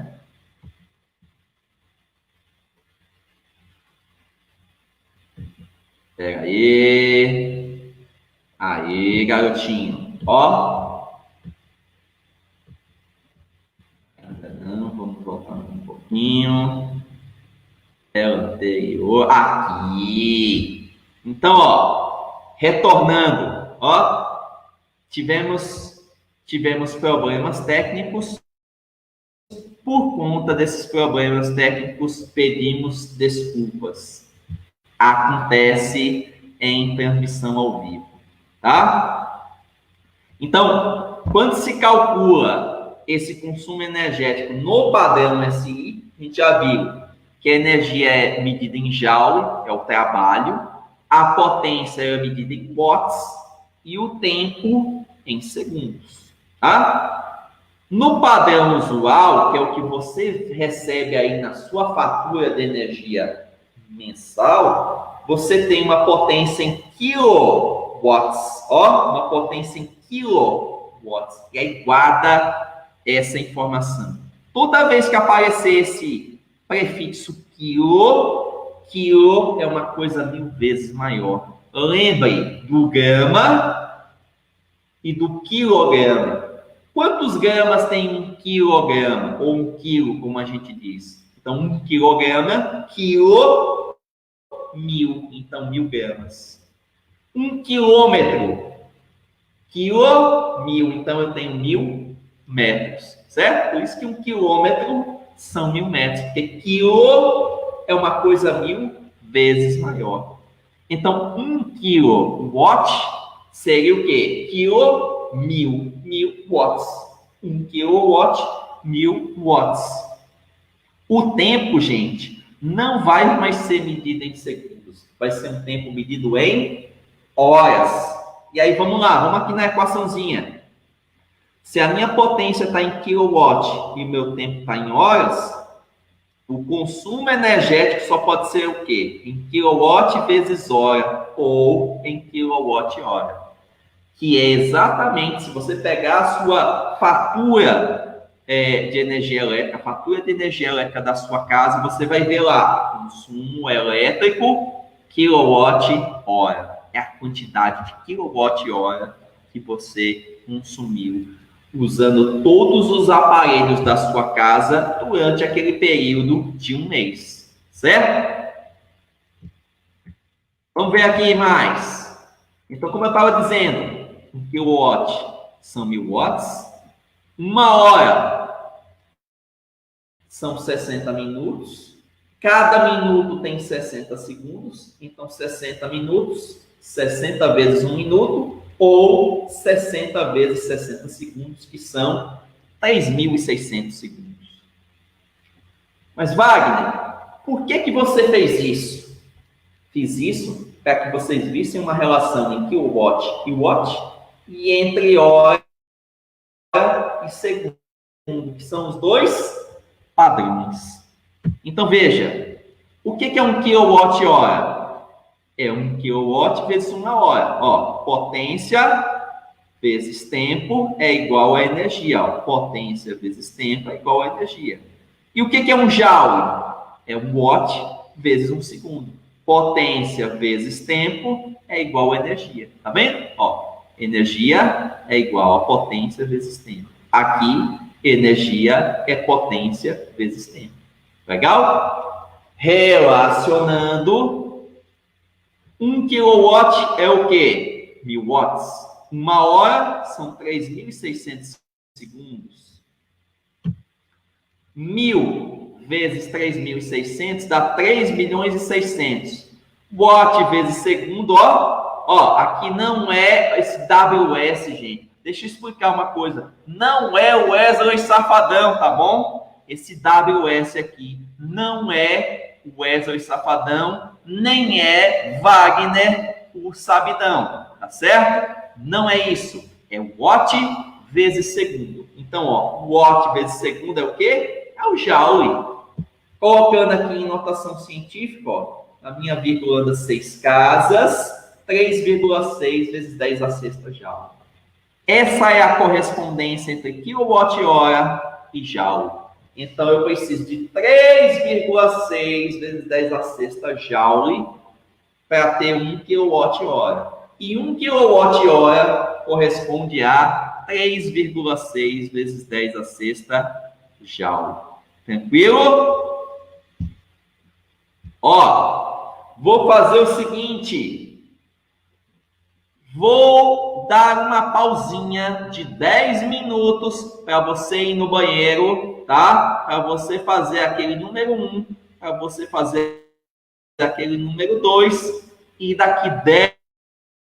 Espera aí. Aí, garotinho. Ó. Não, vamos voltar um pouquinho. Tela anterior. Aqui. Então, ó. Retornando. Ó. Tivemos problemas técnicos. Por conta desses problemas técnicos, pedimos desculpas. Acontece em transmissão ao vivo, tá? Então, quando se calcula esse consumo energético no padrão SI, a gente já viu que a energia é medida em joule, é o trabalho, a potência é medida em watts e o tempo em segundos, tá? No padrão usual, que é o que você recebe aí na sua fatura de energia mensal, você tem uma potência em kilowatts, ó, uma potência em kilowatts. E aí guarda essa informação. Toda vez que aparecer esse prefixo quilo é uma coisa 1000 vezes maior lembre do grama e do quilograma. Quantos gramas tem 1 quilograma? Ou 1 quilo, como a gente diz. Então, 1 quilograma, quilo, 1000. Então, 1000 gramas. 1 quilômetro, quilo, 1000. Então, eu tenho 1000 metros, certo? Por isso que 1 quilômetro são 1000 metros. Porque quilo é uma coisa 1000 vezes maior. Então, 1 kilowatt seria o quê? Quilo, 1000 watts. 1 kilowatt, 1000 watts. O tempo, gente, não vai mais ser medido em segundos. Vai ser um tempo medido em horas. E aí, vamos lá. Vamos aqui na equaçãozinha. Se a minha potência está em kilowatt e o meu tempo está em horas, o consumo energético só pode ser o quê? Em kilowatt vezes hora ou em quilowatt-hora. Que é exatamente, se você pegar a sua fatura de energia elétrica, a fatura de energia elétrica da sua casa, você vai ver lá, consumo elétrico, quilowatt-hora. É a quantidade de quilowatt-hora que você consumiu usando todos os aparelhos da sua casa durante aquele período de um mês, certo? Vamos ver aqui mais. Então, como eu estava dizendo, 1 kilowatt são 1000 watts, 1 hora são 60 minutos, cada minuto tem 60 segundos, então 60 minutos, 60 vezes 1 minuto, ou 60 vezes 60 segundos, que são 3.600 segundos. Mas, Wagner, por que você fez isso? Fiz isso para que vocês vissem uma relação em kilowatt e watt e entre hora e segundo, que são os dois padrões. Então, veja, o que é 1 kilowatt-hora? É 1 kilowatt vezes 1 hora. Ó, potência vezes tempo é igual a energia. Ó, potência vezes tempo é igual a energia. E o que é 1 joule? É 1 watt vezes 1 segundo. Potência vezes tempo é igual a energia. Tá vendo? Ó, energia é igual a potência vezes tempo. Aqui, energia é potência vezes tempo. Legal? Relacionando, 1 kilowatt é o quê? 1000 watts. 1 hora são 3.600 segundos. 1000 vezes 3.600 dá 3.600.000. Watt vezes segundo, ó, aqui não é esse WS, gente. Deixa eu explicar uma coisa. Não é o Wesley Safadão, tá bom? Esse WS aqui não é o Wesley Safadão, nem é Wagner o Sabidão, tá certo? Não é isso. É watt vezes segundo. Então, ó, watt vezes segundo é o quê? É o joule. Colocando aqui em notação científica, ó, a minha vírgula anda 6 casas, 3,6 vezes 10 a sexta joule. Essa é a correspondência entre quilowatt-hora e joule. Então, eu preciso de 3,6 vezes 10 a sexta joule para ter 1 kWh. E 1 kWh corresponde a 3,6 vezes 10 a sexta joule. Tranquilo? Ó, vou fazer o seguinte. Vou dar uma pausinha de 10 minutos para você ir no banheiro, tá? Para você fazer aquele número 1, para você fazer aquele número 2. E daqui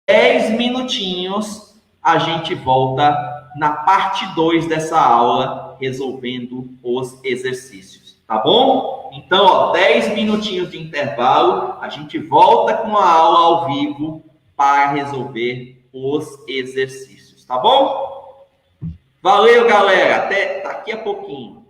10 minutinhos a gente volta na parte 2 dessa aula, resolvendo os exercícios, tá bom? Então, ó, 10 minutinhos de intervalo, a gente volta com a aula ao vivo para resolver os exercícios, tá bom? Valeu, galera, até daqui a pouquinho.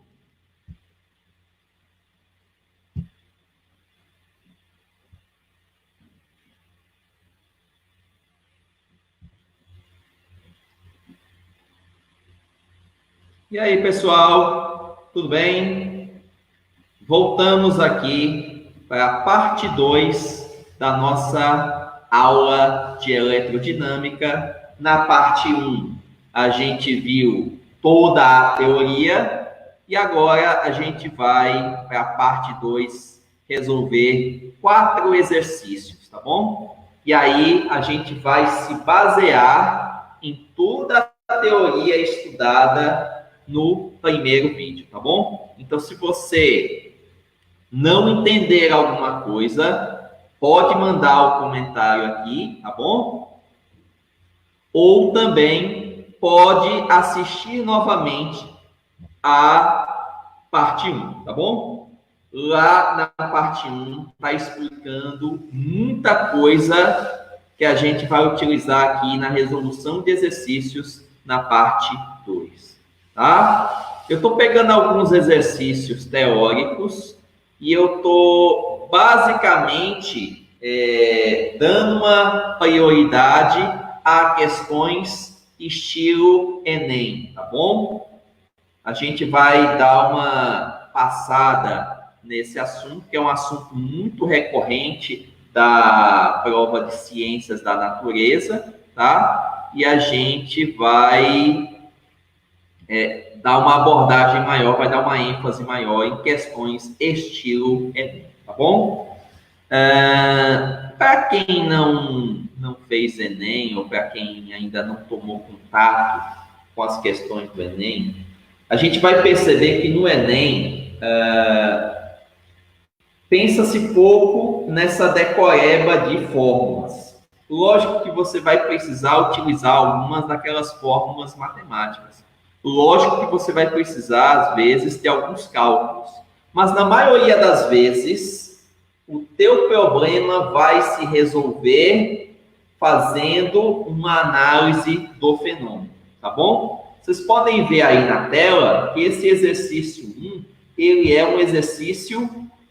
E aí, pessoal, tudo bem? Voltamos aqui para a parte 2 da nossa aula de eletrodinâmica. Na parte 1, a gente viu toda a teoria e agora a gente vai para a parte 2 resolver 4 exercícios, tá bom? E aí a gente vai se basear em toda a teoria estudada no primeiro vídeo, tá bom? Então, se você não entender alguma coisa, pode mandar o comentário aqui, tá bom? Ou também pode assistir novamente a parte 1, tá bom? Lá na parte 1 está explicando muita coisa que a gente vai utilizar aqui na resolução de exercícios na parte 2, tá? Eu estou pegando alguns exercícios teóricos e eu estou basicamente dando uma prioridade a questões estilo Enem, tá bom? A gente vai dar uma passada nesse assunto, que é um assunto muito recorrente da prova de ciências da natureza, tá? E a gente vai dar uma abordagem maior, vai dar uma ênfase maior em questões estilo Enem, tá bom? Para quem não fez Enem, ou para quem ainda não tomou contato com as questões do Enem, a gente vai perceber que no Enem pensa-se pouco nessa decoreba de fórmulas. Lógico que você vai precisar utilizar algumas daquelas fórmulas matemáticas. Lógico que você vai precisar, às vezes, de alguns cálculos. Mas, na maioria das vezes, o teu problema vai se resolver fazendo uma análise do fenômeno, tá bom? Vocês podem ver aí na tela que esse exercício 1, ele é um exercício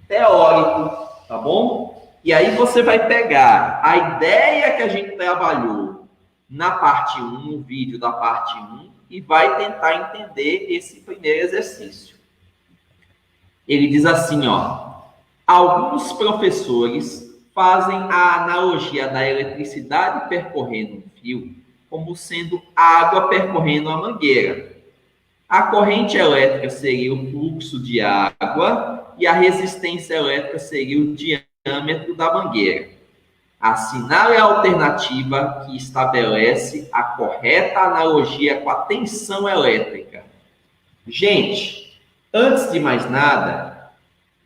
teórico, tá bom? E aí você vai pegar a ideia que a gente trabalhou na parte 1, no vídeo da parte 1, e vai tentar entender esse primeiro exercício. Ele diz assim, ó: alguns professores fazem a analogia da eletricidade percorrendo um fio como sendo água percorrendo a mangueira. A corrente elétrica seria o fluxo de água e a resistência elétrica seria o diâmetro da mangueira. Assinale a alternativa que estabelece a correta analogia com a tensão elétrica. Gente, antes de mais nada,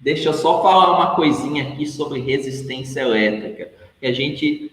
deixa eu só falar uma coisinha aqui sobre resistência elétrica, que a gente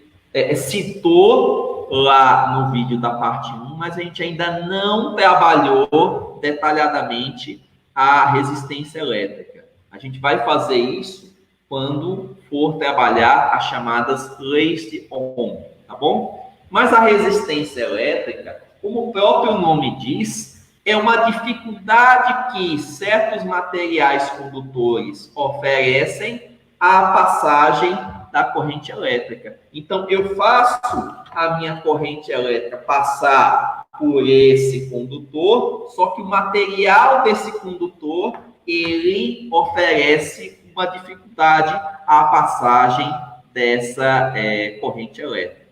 citou lá no vídeo da parte 1, mas a gente ainda não trabalhou detalhadamente a resistência elétrica. A gente vai fazer isso quando for trabalhar as chamadas leis de Ohm, tá bom? Mas a resistência elétrica, como o próprio nome diz, é uma dificuldade que certos materiais condutores oferecem à passagem da corrente elétrica. Então, eu faço a minha corrente elétrica passar por esse condutor, só que o material desse condutor, ele oferece uma dificuldade à passagem dessa corrente elétrica.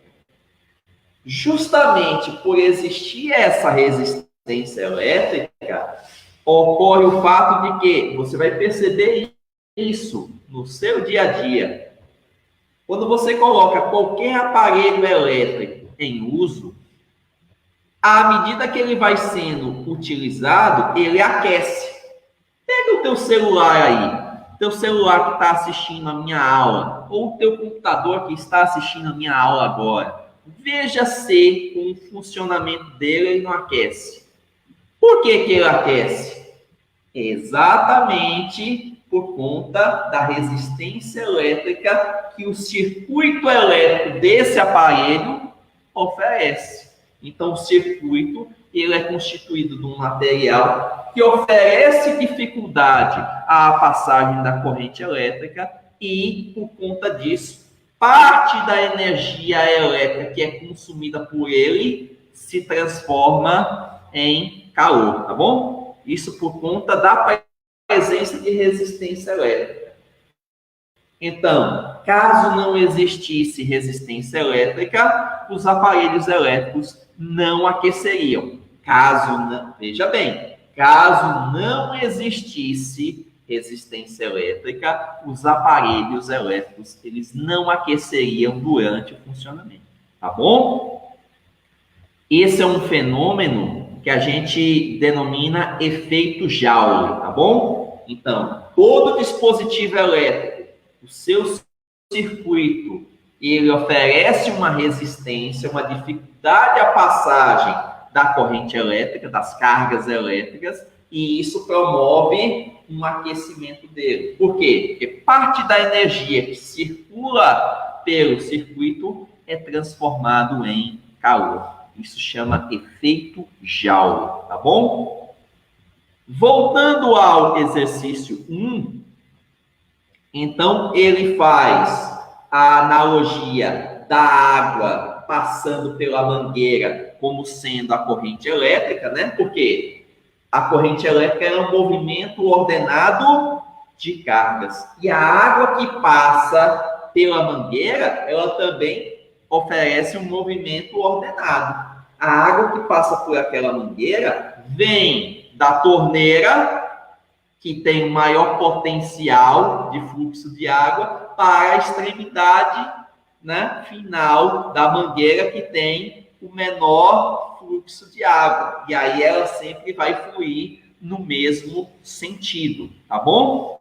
Justamente por existir essa resistência elétrica, ocorre o fato de que você vai perceber isso no seu dia a dia. Quando você coloca qualquer aparelho elétrico em uso, à medida que ele vai sendo utilizado, ele aquece. Pega o teu celular aí. Teu celular que está assistindo a minha aula, ou o teu computador que está assistindo a minha aula agora, veja se com o funcionamento dele ele não aquece. Por que ele aquece? Exatamente por conta da resistência elétrica que o circuito elétrico desse aparelho oferece. Então, o circuito ele é constituído de um material que oferece dificuldade à passagem da corrente elétrica e, por conta disso, parte da energia elétrica que é consumida por ele se transforma em calor, tá bom? Isso por conta da presença de resistência elétrica. Então, caso não existisse resistência elétrica, os aparelhos elétricos não aqueceriam. Caso não, veja bem, caso não existisse resistência elétrica, os aparelhos elétricos eles não aqueceriam durante o funcionamento, tá bom? Esse é um fenômeno que a gente denomina efeito Joule, tá bom? Então, todo dispositivo elétrico, o seu circuito, ele oferece uma resistência, uma dificuldade à passagem da corrente elétrica, das cargas elétricas, e isso promove um aquecimento dele. Por quê? Porque parte da energia que circula pelo circuito é transformado em calor. Isso chama efeito Joule, tá bom? Voltando ao exercício 1, então ele faz a analogia da água passando pela mangueira como sendo a corrente elétrica, né? Porque a corrente elétrica é um movimento ordenado de cargas. E a água que passa pela mangueira, ela também oferece um movimento ordenado. A água que passa por aquela mangueira vem da torneira, que tem o maior potencial de fluxo de água, para a extremidade, né, final da mangueira, que tem o menor fluxo de água. E aí ela sempre vai fluir no mesmo sentido, tá bom?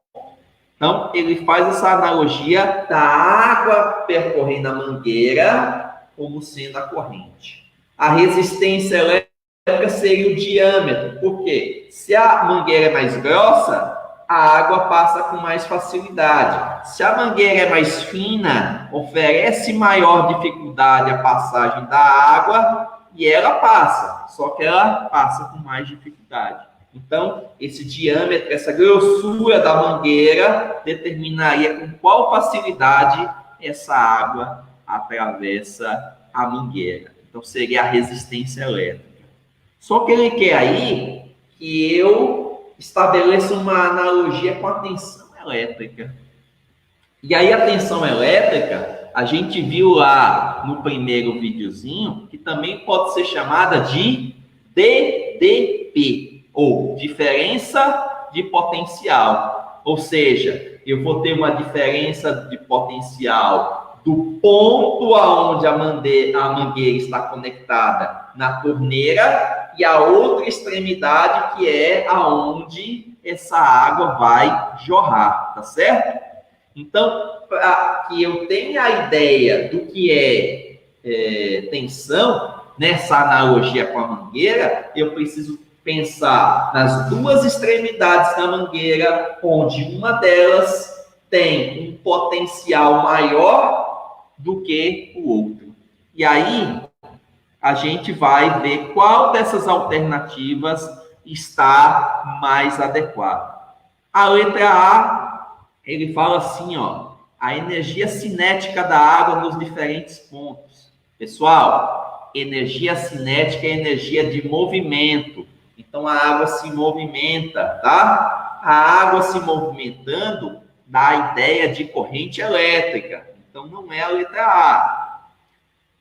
Então, ele faz essa analogia da água percorrendo a mangueira como sendo a corrente. A resistência elétrica seria o diâmetro. Por quê? Se a mangueira é mais grossa, a água passa com mais facilidade. Se a mangueira é mais fina, oferece maior dificuldade a passagem da água e ela passa, só que ela passa com mais dificuldade. Então, esse diâmetro, essa grossura da mangueira determinaria com qual facilidade essa água atravessa a mangueira. Então, seria a resistência elétrica. Só que ele quer aí que eu estabeleça uma analogia com a tensão elétrica. E aí, a tensão elétrica, a gente viu lá no primeiro videozinho, que também pode ser chamada de DDP, ou diferença de potencial. Ou seja, eu vou ter uma diferença de potencial do ponto aonde a mangueira está conectada na torneira e a outra extremidade que é aonde essa água vai jorrar, tá certo? Então, para que eu tenha a ideia do que é tensão, nessa analogia com a mangueira, eu preciso pensar nas duas extremidades da mangueira, onde uma delas tem um potencial maior do que o outro. E aí, a gente vai ver qual dessas alternativas está mais adequada. A letra A, ele fala assim, ó, a energia cinética da água nos diferentes pontos. Pessoal, energia cinética é energia de movimento. Então, a água se movimenta, tá? A água se movimentando dá a ideia de corrente elétrica. Então, não é a letra A.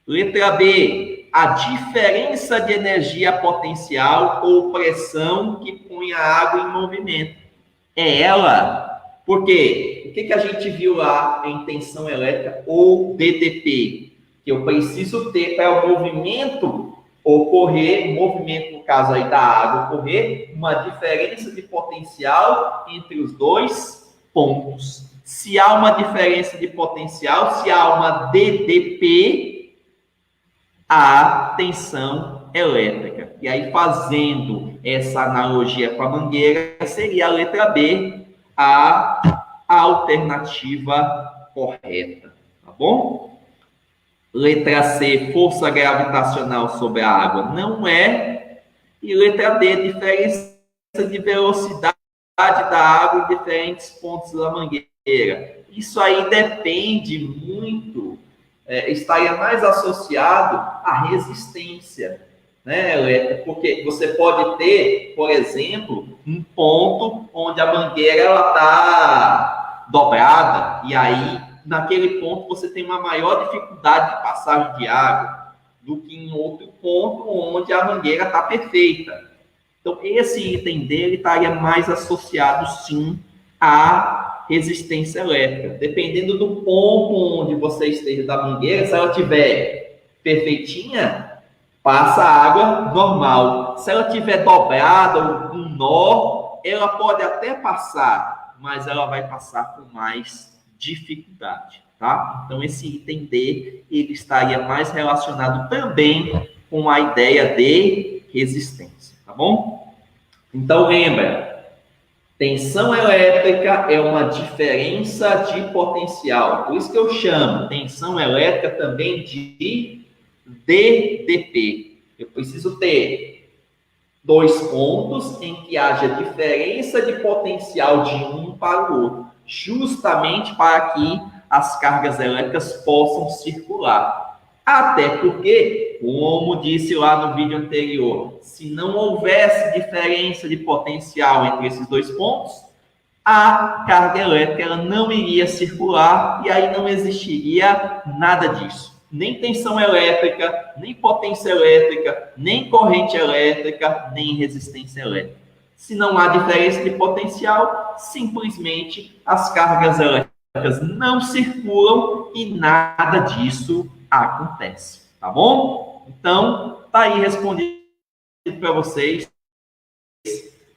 Letra B, a diferença de energia potencial ou pressão que põe a água em movimento. É ela. Por quê? O que a gente viu lá em tensão elétrica ou DDP? Que eu preciso ter para o movimento ocorrer, movimento no caso aí da água ocorrer, uma diferença de potencial entre os dois pontos. Se há uma diferença de potencial, se há uma DDP, há tensão elétrica. E aí, fazendo essa analogia com a mangueira, seria a letra B, a alternativa correta. Tá bom? Letra C, força gravitacional sobre a água, não é. E letra D, diferença de velocidade da água em diferentes pontos da mangueira. Isso aí depende muito, estaria mais associado à resistência, né? Porque você pode ter, por exemplo, um ponto onde a mangueira está dobrada, e aí, naquele ponto, você tem uma maior dificuldade de passagem de água do que em outro ponto onde a mangueira está perfeita. Então, esse item dele estaria mais associado, sim, à resistência elétrica. Dependendo do ponto onde você esteja da mangueira, se ela estiver perfeitinha, passa água normal. Se ela estiver dobrada ou com nó, ela pode até passar, mas ela vai passar com mais dificuldade, tá? Então, esse item D, ele estaria mais relacionado também com a ideia de resistência, tá bom? Então, lembra, tensão elétrica é uma diferença de potencial. Por isso que eu chamo tensão elétrica também de DDP. Eu preciso ter dois pontos em que haja diferença de potencial de um para o outro, justamente para que as cargas elétricas possam circular. Até porque, como disse lá no vídeo anterior, se não houvesse diferença de potencial entre esses dois pontos, a carga elétrica ela não iria circular e aí não existiria nada disso. Nem tensão elétrica, nem potência elétrica, nem corrente elétrica, nem resistência elétrica. Se não há diferença de potencial, simplesmente as cargas elétricas não circulam e nada disso acontece, tá bom? Então, tá aí respondido para vocês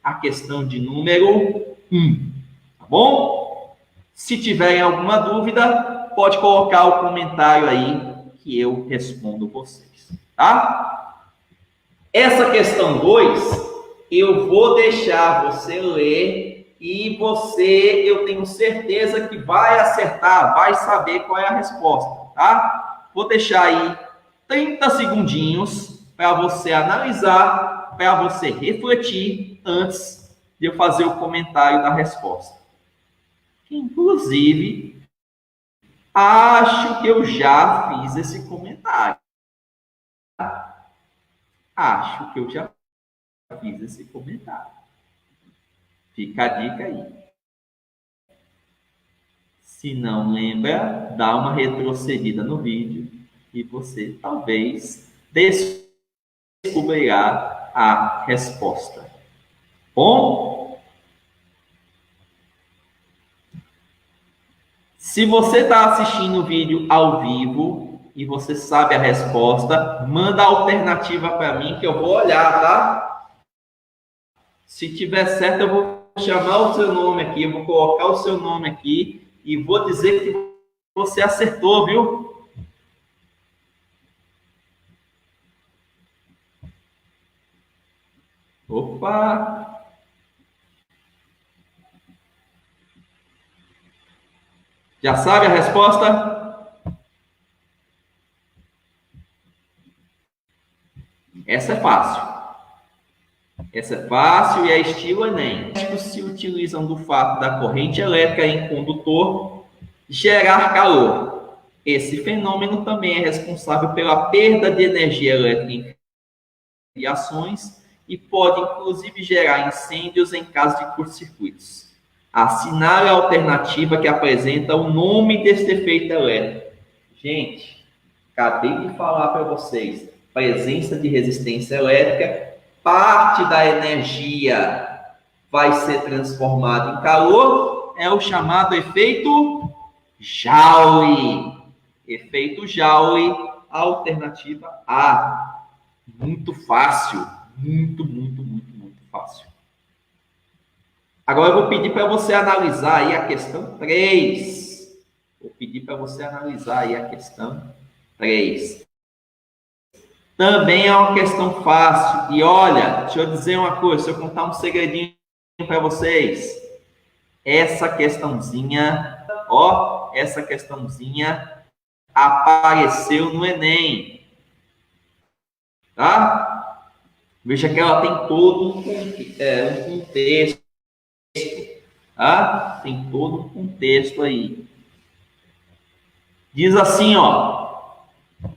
a questão de número 1, tá bom? Se tiverem alguma dúvida, pode colocar o comentário aí que eu respondo vocês, tá? Essa questão 2, eu vou deixar você ler e você, eu tenho certeza que vai acertar, vai saber qual é a resposta, tá? Vou deixar aí 30 segundinhos para você analisar, para você refletir antes de eu fazer o comentário da resposta. Inclusive, acho que eu já fiz esse comentário. Acho que eu já fiz esse comentário. Fica a dica aí. Se não lembra, dá uma retrocedida no vídeo e você talvez descobrirá a resposta. Bom? Se você está assistindo o vídeo ao vivo e você sabe a resposta, manda a alternativa para mim que eu vou olhar, tá? Se tiver certo, eu vou chamar o seu nome aqui, eu vou colocar o seu nome aqui e vou dizer que você acertou, viu? Opa! Já sabe a resposta? Essa é fácil. Essa é fácil e é estilo Enem. Se utilizam do fato da corrente elétrica em condutor gerar calor. Esse fenômeno também é responsável pela perda de energia elétrica em fiações e pode, inclusive, gerar incêndios em caso de curto-circuitos. Assinale a alternativa que apresenta o nome deste efeito elétrico. Gente, acabei de falar para vocês. Presença de resistência elétrica, parte da energia vai ser transformada em calor, é o chamado efeito Joule. Efeito Joule, alternativa A. Muito fácil, muito fácil. Agora eu vou pedir para você analisar aí a questão 3. Vou pedir para você analisar aí a questão 3. Também é uma questão fácil. E olha, deixa eu dizer uma coisa, deixa eu contar um segredinho para vocês. Essa questãozinha, ó, essa questãozinha apareceu no Enem. Tá? Veja que ela tem todo um contexto. Tá? Tem todo um contexto aí. Diz assim, ó.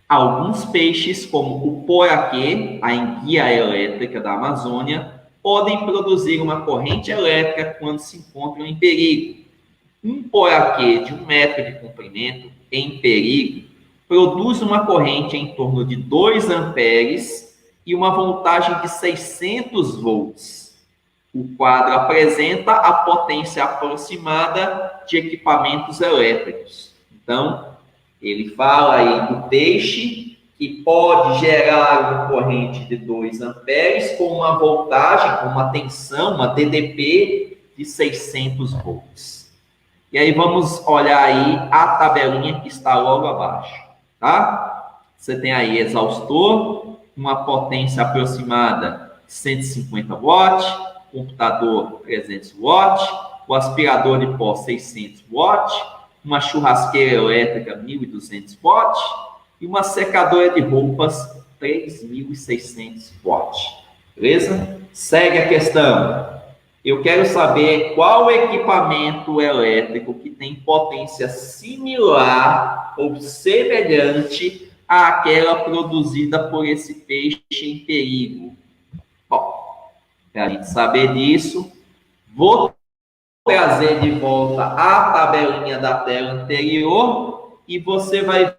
Alguns peixes, como o poraquê, a enguia elétrica da Amazônia, podem produzir uma corrente elétrica quando se encontram em perigo. um poraquê de 1 metro de comprimento em perigo produz uma corrente em torno de 2 amperes e uma voltagem de 600 volts. O quadro apresenta a potência aproximada de equipamentos elétricos. Então, ele fala aí do peixe que pode gerar uma corrente de 2 amperes com uma voltagem, com uma tensão, uma TDP de 600 volts. E aí vamos olhar aí a tabelinha que está logo abaixo, tá? Você tem aí exaustor, uma potência aproximada de 150 watts, computador 300 watts, o aspirador de pó 600 watts, uma churrasqueira elétrica 1.200 watts e uma secadora de roupas 3.600 watts. Beleza? Segue a questão. Eu quero saber qual equipamento elétrico que tem potência similar ou semelhante àquela produzida por esse peixe em perigo. Bom, para a gente saber disso, vou trazer de volta a tabelinha da tela anterior e você vai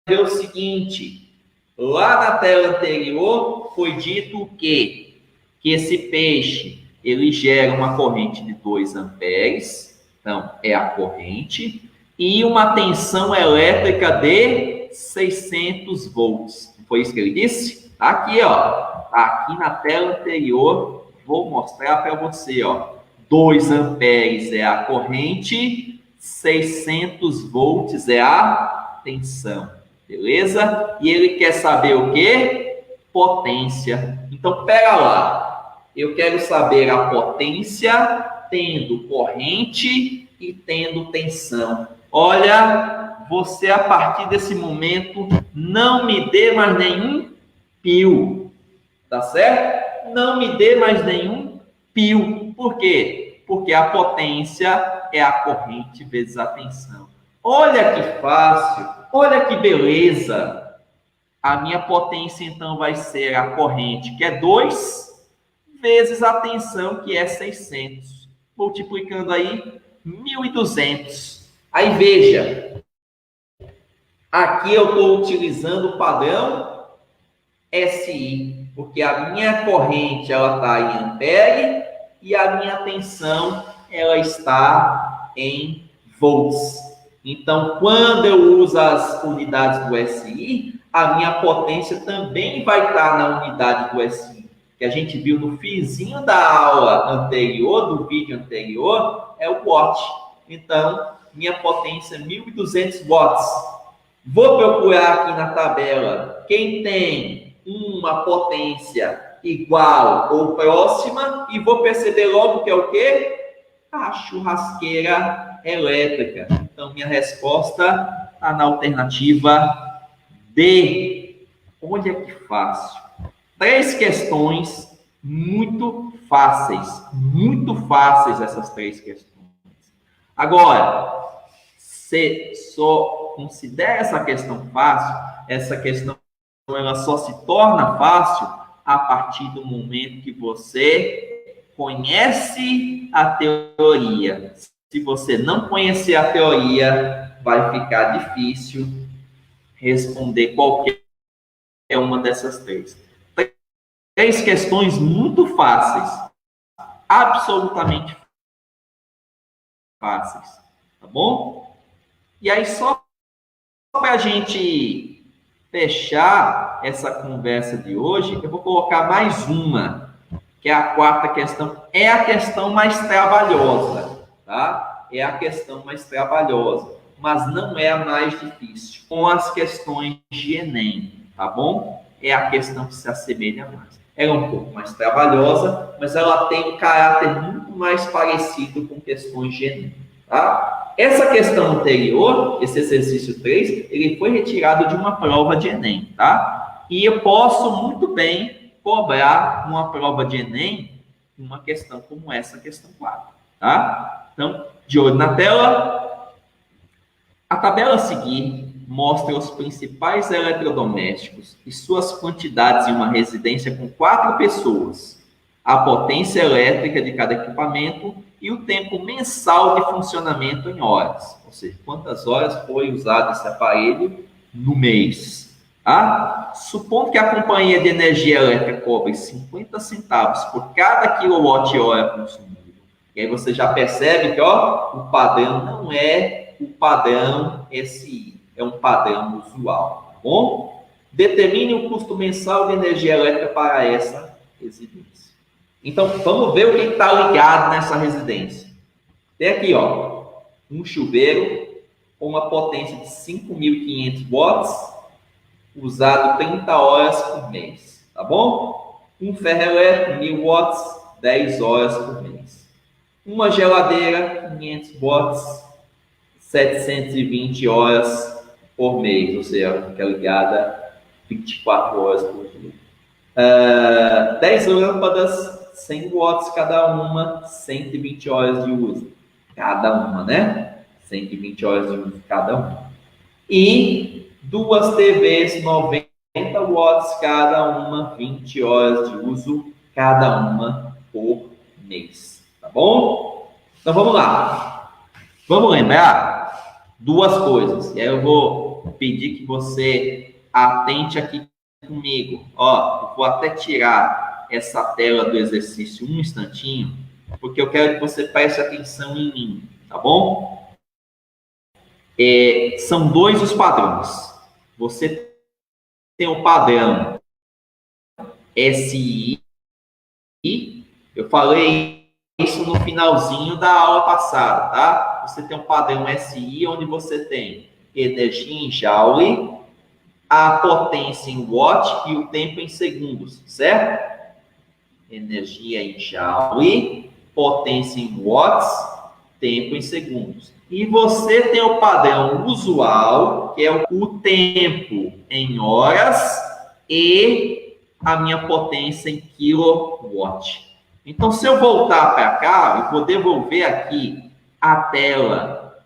ver o seguinte. Lá na tela anterior foi dito que esse peixe ele gera uma corrente de 2 amperes, então é a corrente, e uma tensão elétrica de 600 volts. Foi isso que ele disse? Tá aqui, ó. Aqui na tela anterior, vou mostrar para você, ó. 2 amperes é a corrente, 600 volts é a tensão. Beleza? E ele quer saber o quê? Potência. Então, pega lá. Eu quero saber a potência tendo corrente e tendo tensão. Olha, você a partir desse momento não me dê mais nenhum pio. Tá certo? Não me dê mais nenhum pio. Por quê? Porque a potência é a corrente vezes a tensão. Olha que fácil. Olha que beleza. A minha potência, então, vai ser a corrente, que é 2, vezes a tensão, que é 600. Multiplicando aí, 1.200. Aí, veja. Aqui eu estou utilizando o padrão SI, porque a minha corrente ela está em ampere e a minha tensão ela está em volts. Então, quando eu uso as unidades do SI, a minha potência também vai estar na unidade do SI. Que a gente viu no finzinho da aula anterior, do vídeo anterior, é o watt. Então, minha potência é 1.200 watts. Vou procurar aqui na tabela quem tem uma potência igual ou próxima e vou perceber logo que é o quê? A churrasqueira elétrica. Então, minha resposta está na alternativa D. Olha que fácil. 3 questões muito fáceis essas 3 questões. Agora, você só considera essa questão fácil, essa questão ela só se torna fácil a partir do momento que você conhece a teoria. Se você não conhecer a teoria, vai ficar difícil responder qualquer uma dessas 3. 3 questões muito fáceis, absolutamente fáceis, tá bom? E aí, só para a gente fechar essa conversa de hoje, eu vou colocar mais uma, que é a 4ª questão. É a questão mais trabalhosa, tá? É a questão mais trabalhosa, mas não é a mais difícil. Com as questões de Enem, tá bom? É a questão que se assemelha mais. Ela é um pouco mais trabalhosa, mas ela tem um caráter muito mais parecido com questões de Enem, tá? Essa questão anterior, esse exercício 3, ele foi retirado de uma prova de Enem, tá? E eu posso muito bem cobrar uma prova de Enem uma questão como essa, questão 4, tá? Então, de olho na tela. A tabela a seguir mostra os principais eletrodomésticos e suas quantidades em uma residência com 4 pessoas. a potência elétrica de cada equipamento e o tempo mensal de funcionamento em horas. Ou seja, quantas horas foi usado esse aparelho no mês. Tá? Supondo que a companhia de energia elétrica cobre 50 centavos por cada quilowatt-hora consumido. E aí você já percebe que o padrão não é o padrão SI, é um padrão usual. Tá bom? Determine o custo mensal de energia elétrica para essa residência. Então, vamos ver o que está ligado nessa residência. Tem aqui, um chuveiro com uma potência de 5.500 watts, usado 30 horas por mês, tá bom? Um ferro elétrico, 1.000 watts, 10 horas por mês. Uma geladeira, 500 watts, 720 horas por mês, ou seja, fica ligada 24 horas por dia. 10 lâmpadas, 100 watts cada uma, 120 horas de uso cada uma, né? 120 horas de uso cada uma. E 2 TVs, 90 watts cada uma, 20 horas de uso cada uma por mês. Tá bom? Então vamos lá. Vamos lembrar duas coisas. E aí eu vou pedir que você atente aqui comigo. Eu vou até tirar essa tela do exercício um instantinho, porque eu quero que você preste atenção em mim, tá bom? São dois os padrões. Você tem o padrão SI, eu falei isso no finalzinho da aula passada, tá? Você tem um padrão SI, onde você tem energia em joule, a potência em watt e o tempo em segundos, certo? Energia em joule, potência em watts, tempo em segundos. E você tem o padrão usual, que é o tempo em horas e a minha potência em kilowatt. Então, se eu voltar para cá, eu vou devolver aqui a tela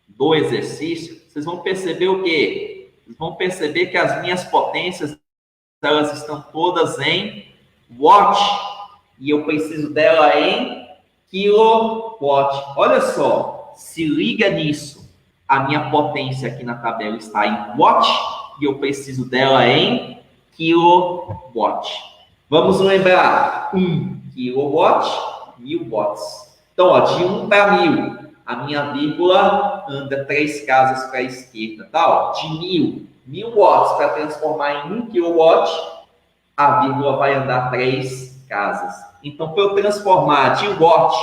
do exercício, vocês vão perceber o quê? Vocês vão perceber que as minhas potências, elas estão todas em watt, e eu preciso dela em kilowatt. Olha só, se liga nisso. A minha potência aqui na tabela está em watt, e eu preciso dela em kilowatt. Vamos lembrar, 1 kilowatt, 1.000 watts. Então, de 1 para 1.000, a minha vírgula anda 3 casas para a esquerda, tá? De 1.000 watts para transformar em 1 kilowatt, a vírgula vai andar 3 casas. Então, para eu transformar de watt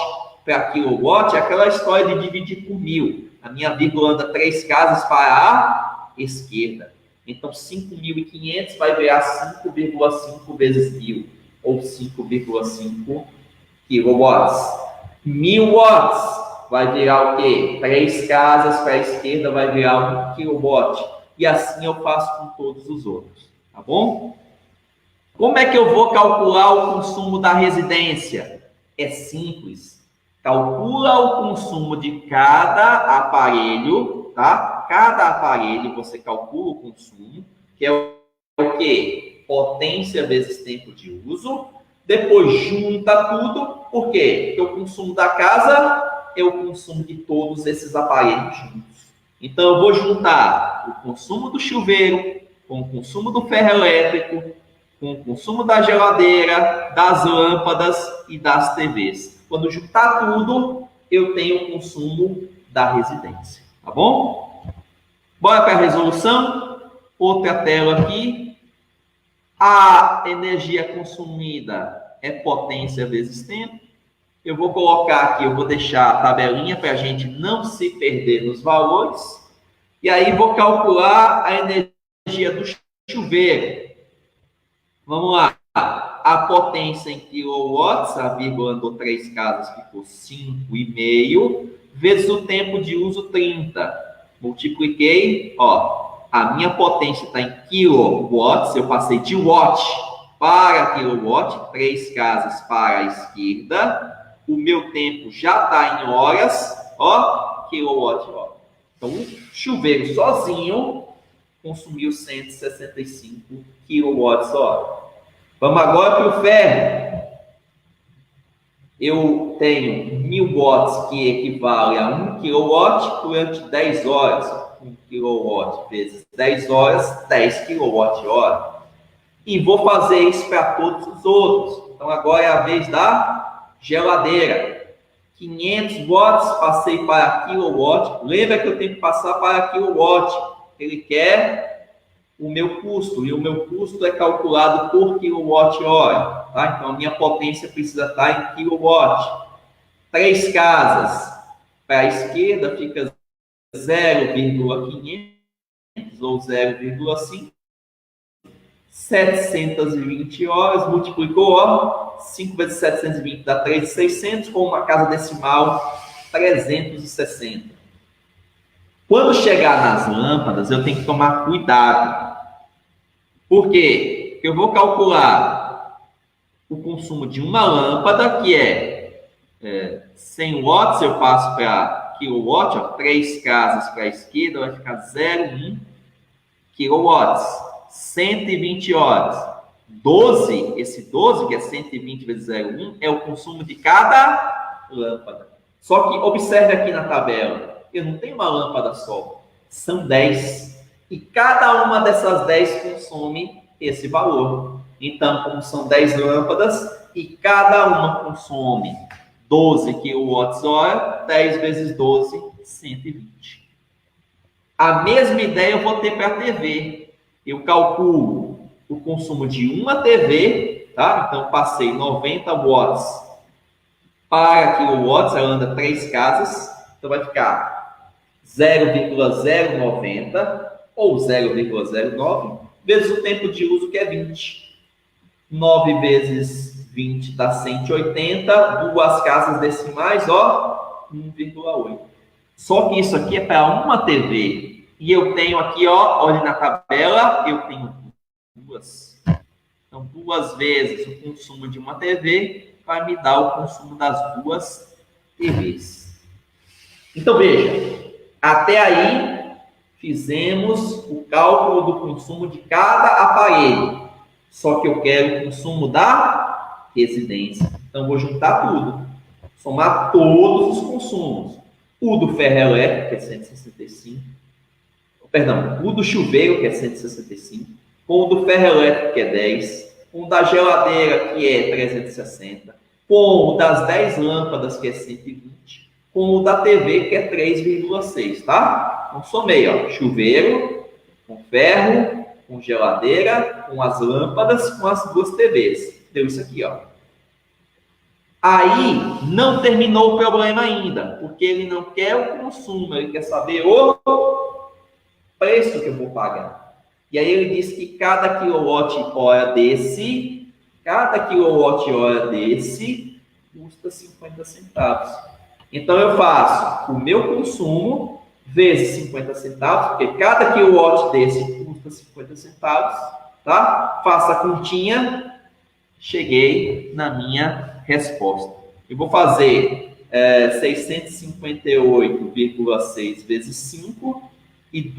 para kilowatt, é aquela história de dividir por 1.000. A minha vírgula anda 3 casas para a esquerda. Então, 5.500 vai virar 5,5 vezes 1.000, ou 5,5 kilowatts. 1.000 watts vai virar o quê? 3 casas para a esquerda vai virar 1 kilowatt. E assim eu faço com todos os outros, tá bom? Como é que eu vou calcular o consumo da residência? É simples. Calcula o consumo de cada aparelho, tá? Cada aparelho você calcula o consumo, que é o quê? Potência vezes tempo de uso. Depois junta tudo. Por quê? Porque o consumo da casa é o consumo de todos esses aparelhos juntos. Então eu vou juntar o consumo do chuveiro com o consumo do ferro elétrico, com o consumo da geladeira, das lâmpadas e das TVs. Quando juntar tudo, eu tenho o consumo da residência. Tá bom? Bora para a resolução. Outra tela aqui. A energia consumida é potência vezes tempo. Eu vou colocar aqui, eu vou deixar a tabelinha para a gente não se perder nos valores. E aí vou calcular a energia do chuveiro. Vamos lá. A potência em kilowatts, a vírgula andou 3 casas, ficou 5,5, vezes o tempo de uso 30. Multipliquei, a minha potência está em kilowatts, eu passei de watt para kilowatt, 3 casas para a esquerda. O meu tempo já está em horas, kilowatt-hora. Então, o chuveiro sozinho consumiu 165 kWh. Vamos agora para o ferro. eu tenho 1000 watts, que equivale a 1 kW durante 10 horas. 1 kW vezes 10 horas, 10 kWh. E vou fazer isso para todos os outros. Então, agora é a vez da geladeira. 500 watts, passei para kilowatt. Lembra que eu tenho que passar para kilowatt. Ele quer o meu custo, e o meu custo é calculado por quilowatt-hora. Tá? Então, a minha potência precisa estar em kilowatt. 3 casas. Para a esquerda fica 0,500 ou 0,5. 720 horas, multiplicou, ó, 5 vezes 720 dá 3.600, com uma casa decimal 360. Quando chegar nas lâmpadas, eu tenho que tomar cuidado. Por quê? Porque eu vou calcular o consumo de uma lâmpada, que é 100 watts, eu passo para kilowatt, ó, 3 casas para a esquerda, vai ficar 0,1 kilowatts. 120 horas. 12, esse 12, que é 120 vezes 0,1, é o consumo de cada lâmpada. Só que observe aqui na tabela, eu não tenho uma lâmpada só, são 10. E cada uma dessas 10 consome esse valor. Então, como são 10 lâmpadas, e cada uma consome 12 kWh, 10 vezes 12, 120. A mesma ideia eu vou ter para a TV. Eu calculo o consumo de uma TV, tá? Então, passei 90 watts para kilowatts, ela anda 3 casas, então vai ficar 0,090 ou 0,09 vezes o tempo de uso, que é 20. 9 vezes 20 dá 180, 2 casas decimais, ó, 1,8. Só que isso aqui é para uma TV. E eu tenho aqui, ó, olhe na tabela, eu tenho 2. Então, 2 vezes o consumo de uma TV vai me dar o consumo das 2 TVs. Então, veja, até aí fizemos o cálculo do consumo de cada aparelho. Só que eu quero o consumo da residência. Então, vou juntar tudo. Somar todos os consumos. O do ferro elétrico, que é 165. Perdão, o do chuveiro, que é 165, com o do ferro elétrico, que é 10, com o da geladeira, que é 360, com o das 10 lâmpadas, que é 120, com o da TV, que é 3,6, tá? Então, somei, ó, chuveiro, com ferro, com geladeira, com as lâmpadas, com as 2 TVs. Deu isso aqui, ó. Aí, não terminou o problema ainda, porque ele não quer o consumo, ele quer saber o preço que eu vou pagar. E aí ele diz que cada quilowatt-hora desse custa 50 centavos. Então eu faço o meu consumo vezes 50 centavos, porque cada quilowatt desse custa 50 centavos, tá? Faço a continha, cheguei na minha resposta. Eu vou fazer 658,6 vezes 5, e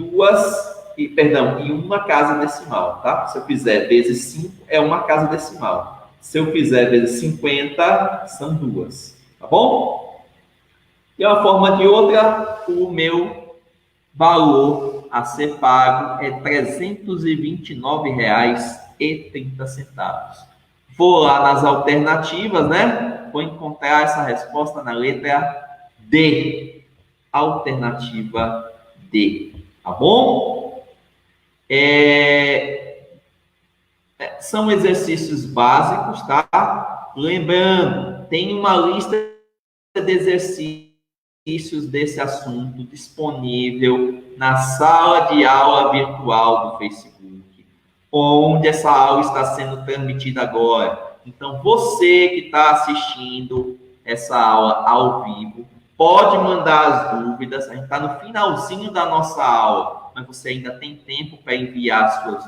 uma casa decimal, tá? Se eu fizer vezes 5, é uma casa decimal. Se eu fizer vezes 50, são 2, tá bom? E uma forma de outra, o meu valor a ser pago é R$ 329,30. Vou lá nas alternativas, né? Vou encontrar essa resposta na letra D. Alternativa D. Tá bom? São exercícios básicos, tá? Lembrando, tem uma lista de exercícios desse assunto disponível na sala de aula virtual do Facebook, onde essa aula está sendo transmitida agora. Então, você que está assistindo essa aula ao vivo, pode mandar as dúvidas. A gente está no finalzinho da nossa aula, mas você ainda tem tempo para enviar as suas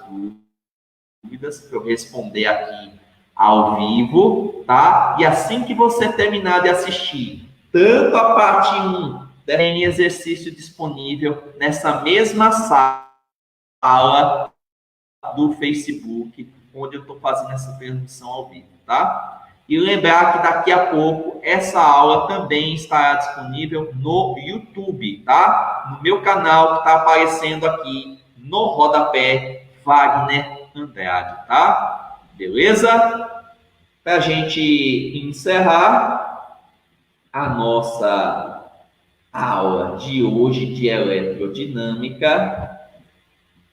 dúvidas para eu responder aqui ao vivo, tá? E assim que você terminar de assistir, tanto a parte 1 tem exercício disponível nessa mesma sala do Facebook, onde eu estou fazendo essa transmissão ao vivo, tá? E lembrar que daqui a pouco essa aula também estará disponível no YouTube, tá? No meu canal que está aparecendo aqui no rodapé, Wagner Andrade, tá? Beleza? Para a gente encerrar a nossa aula de hoje de eletrodinâmica,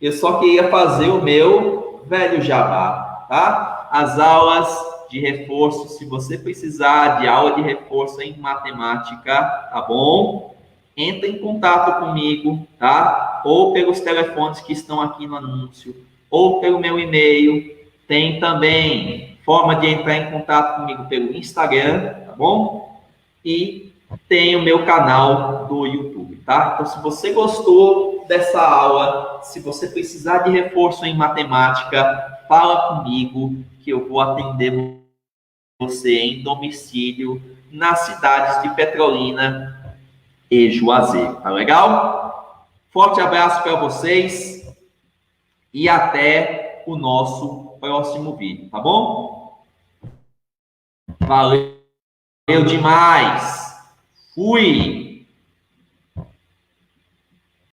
eu só queria fazer o meu velho jabá, tá? As aulas de reforço, se você precisar de aula de reforço em matemática, tá bom? Entre em contato comigo, tá? Ou pelos telefones que estão aqui no anúncio, ou pelo meu e-mail. Tem também forma de entrar em contato comigo pelo Instagram, tá bom? E tem o meu canal do YouTube, tá? Então, se você gostou dessa aula, se você precisar de reforço em matemática, fala comigo que eu vou atender você em domicílio nas cidades de Petrolina e Juazeiro, tá legal? Forte abraço para vocês e até o nosso próximo vídeo, tá bom? Valeu demais! Fui!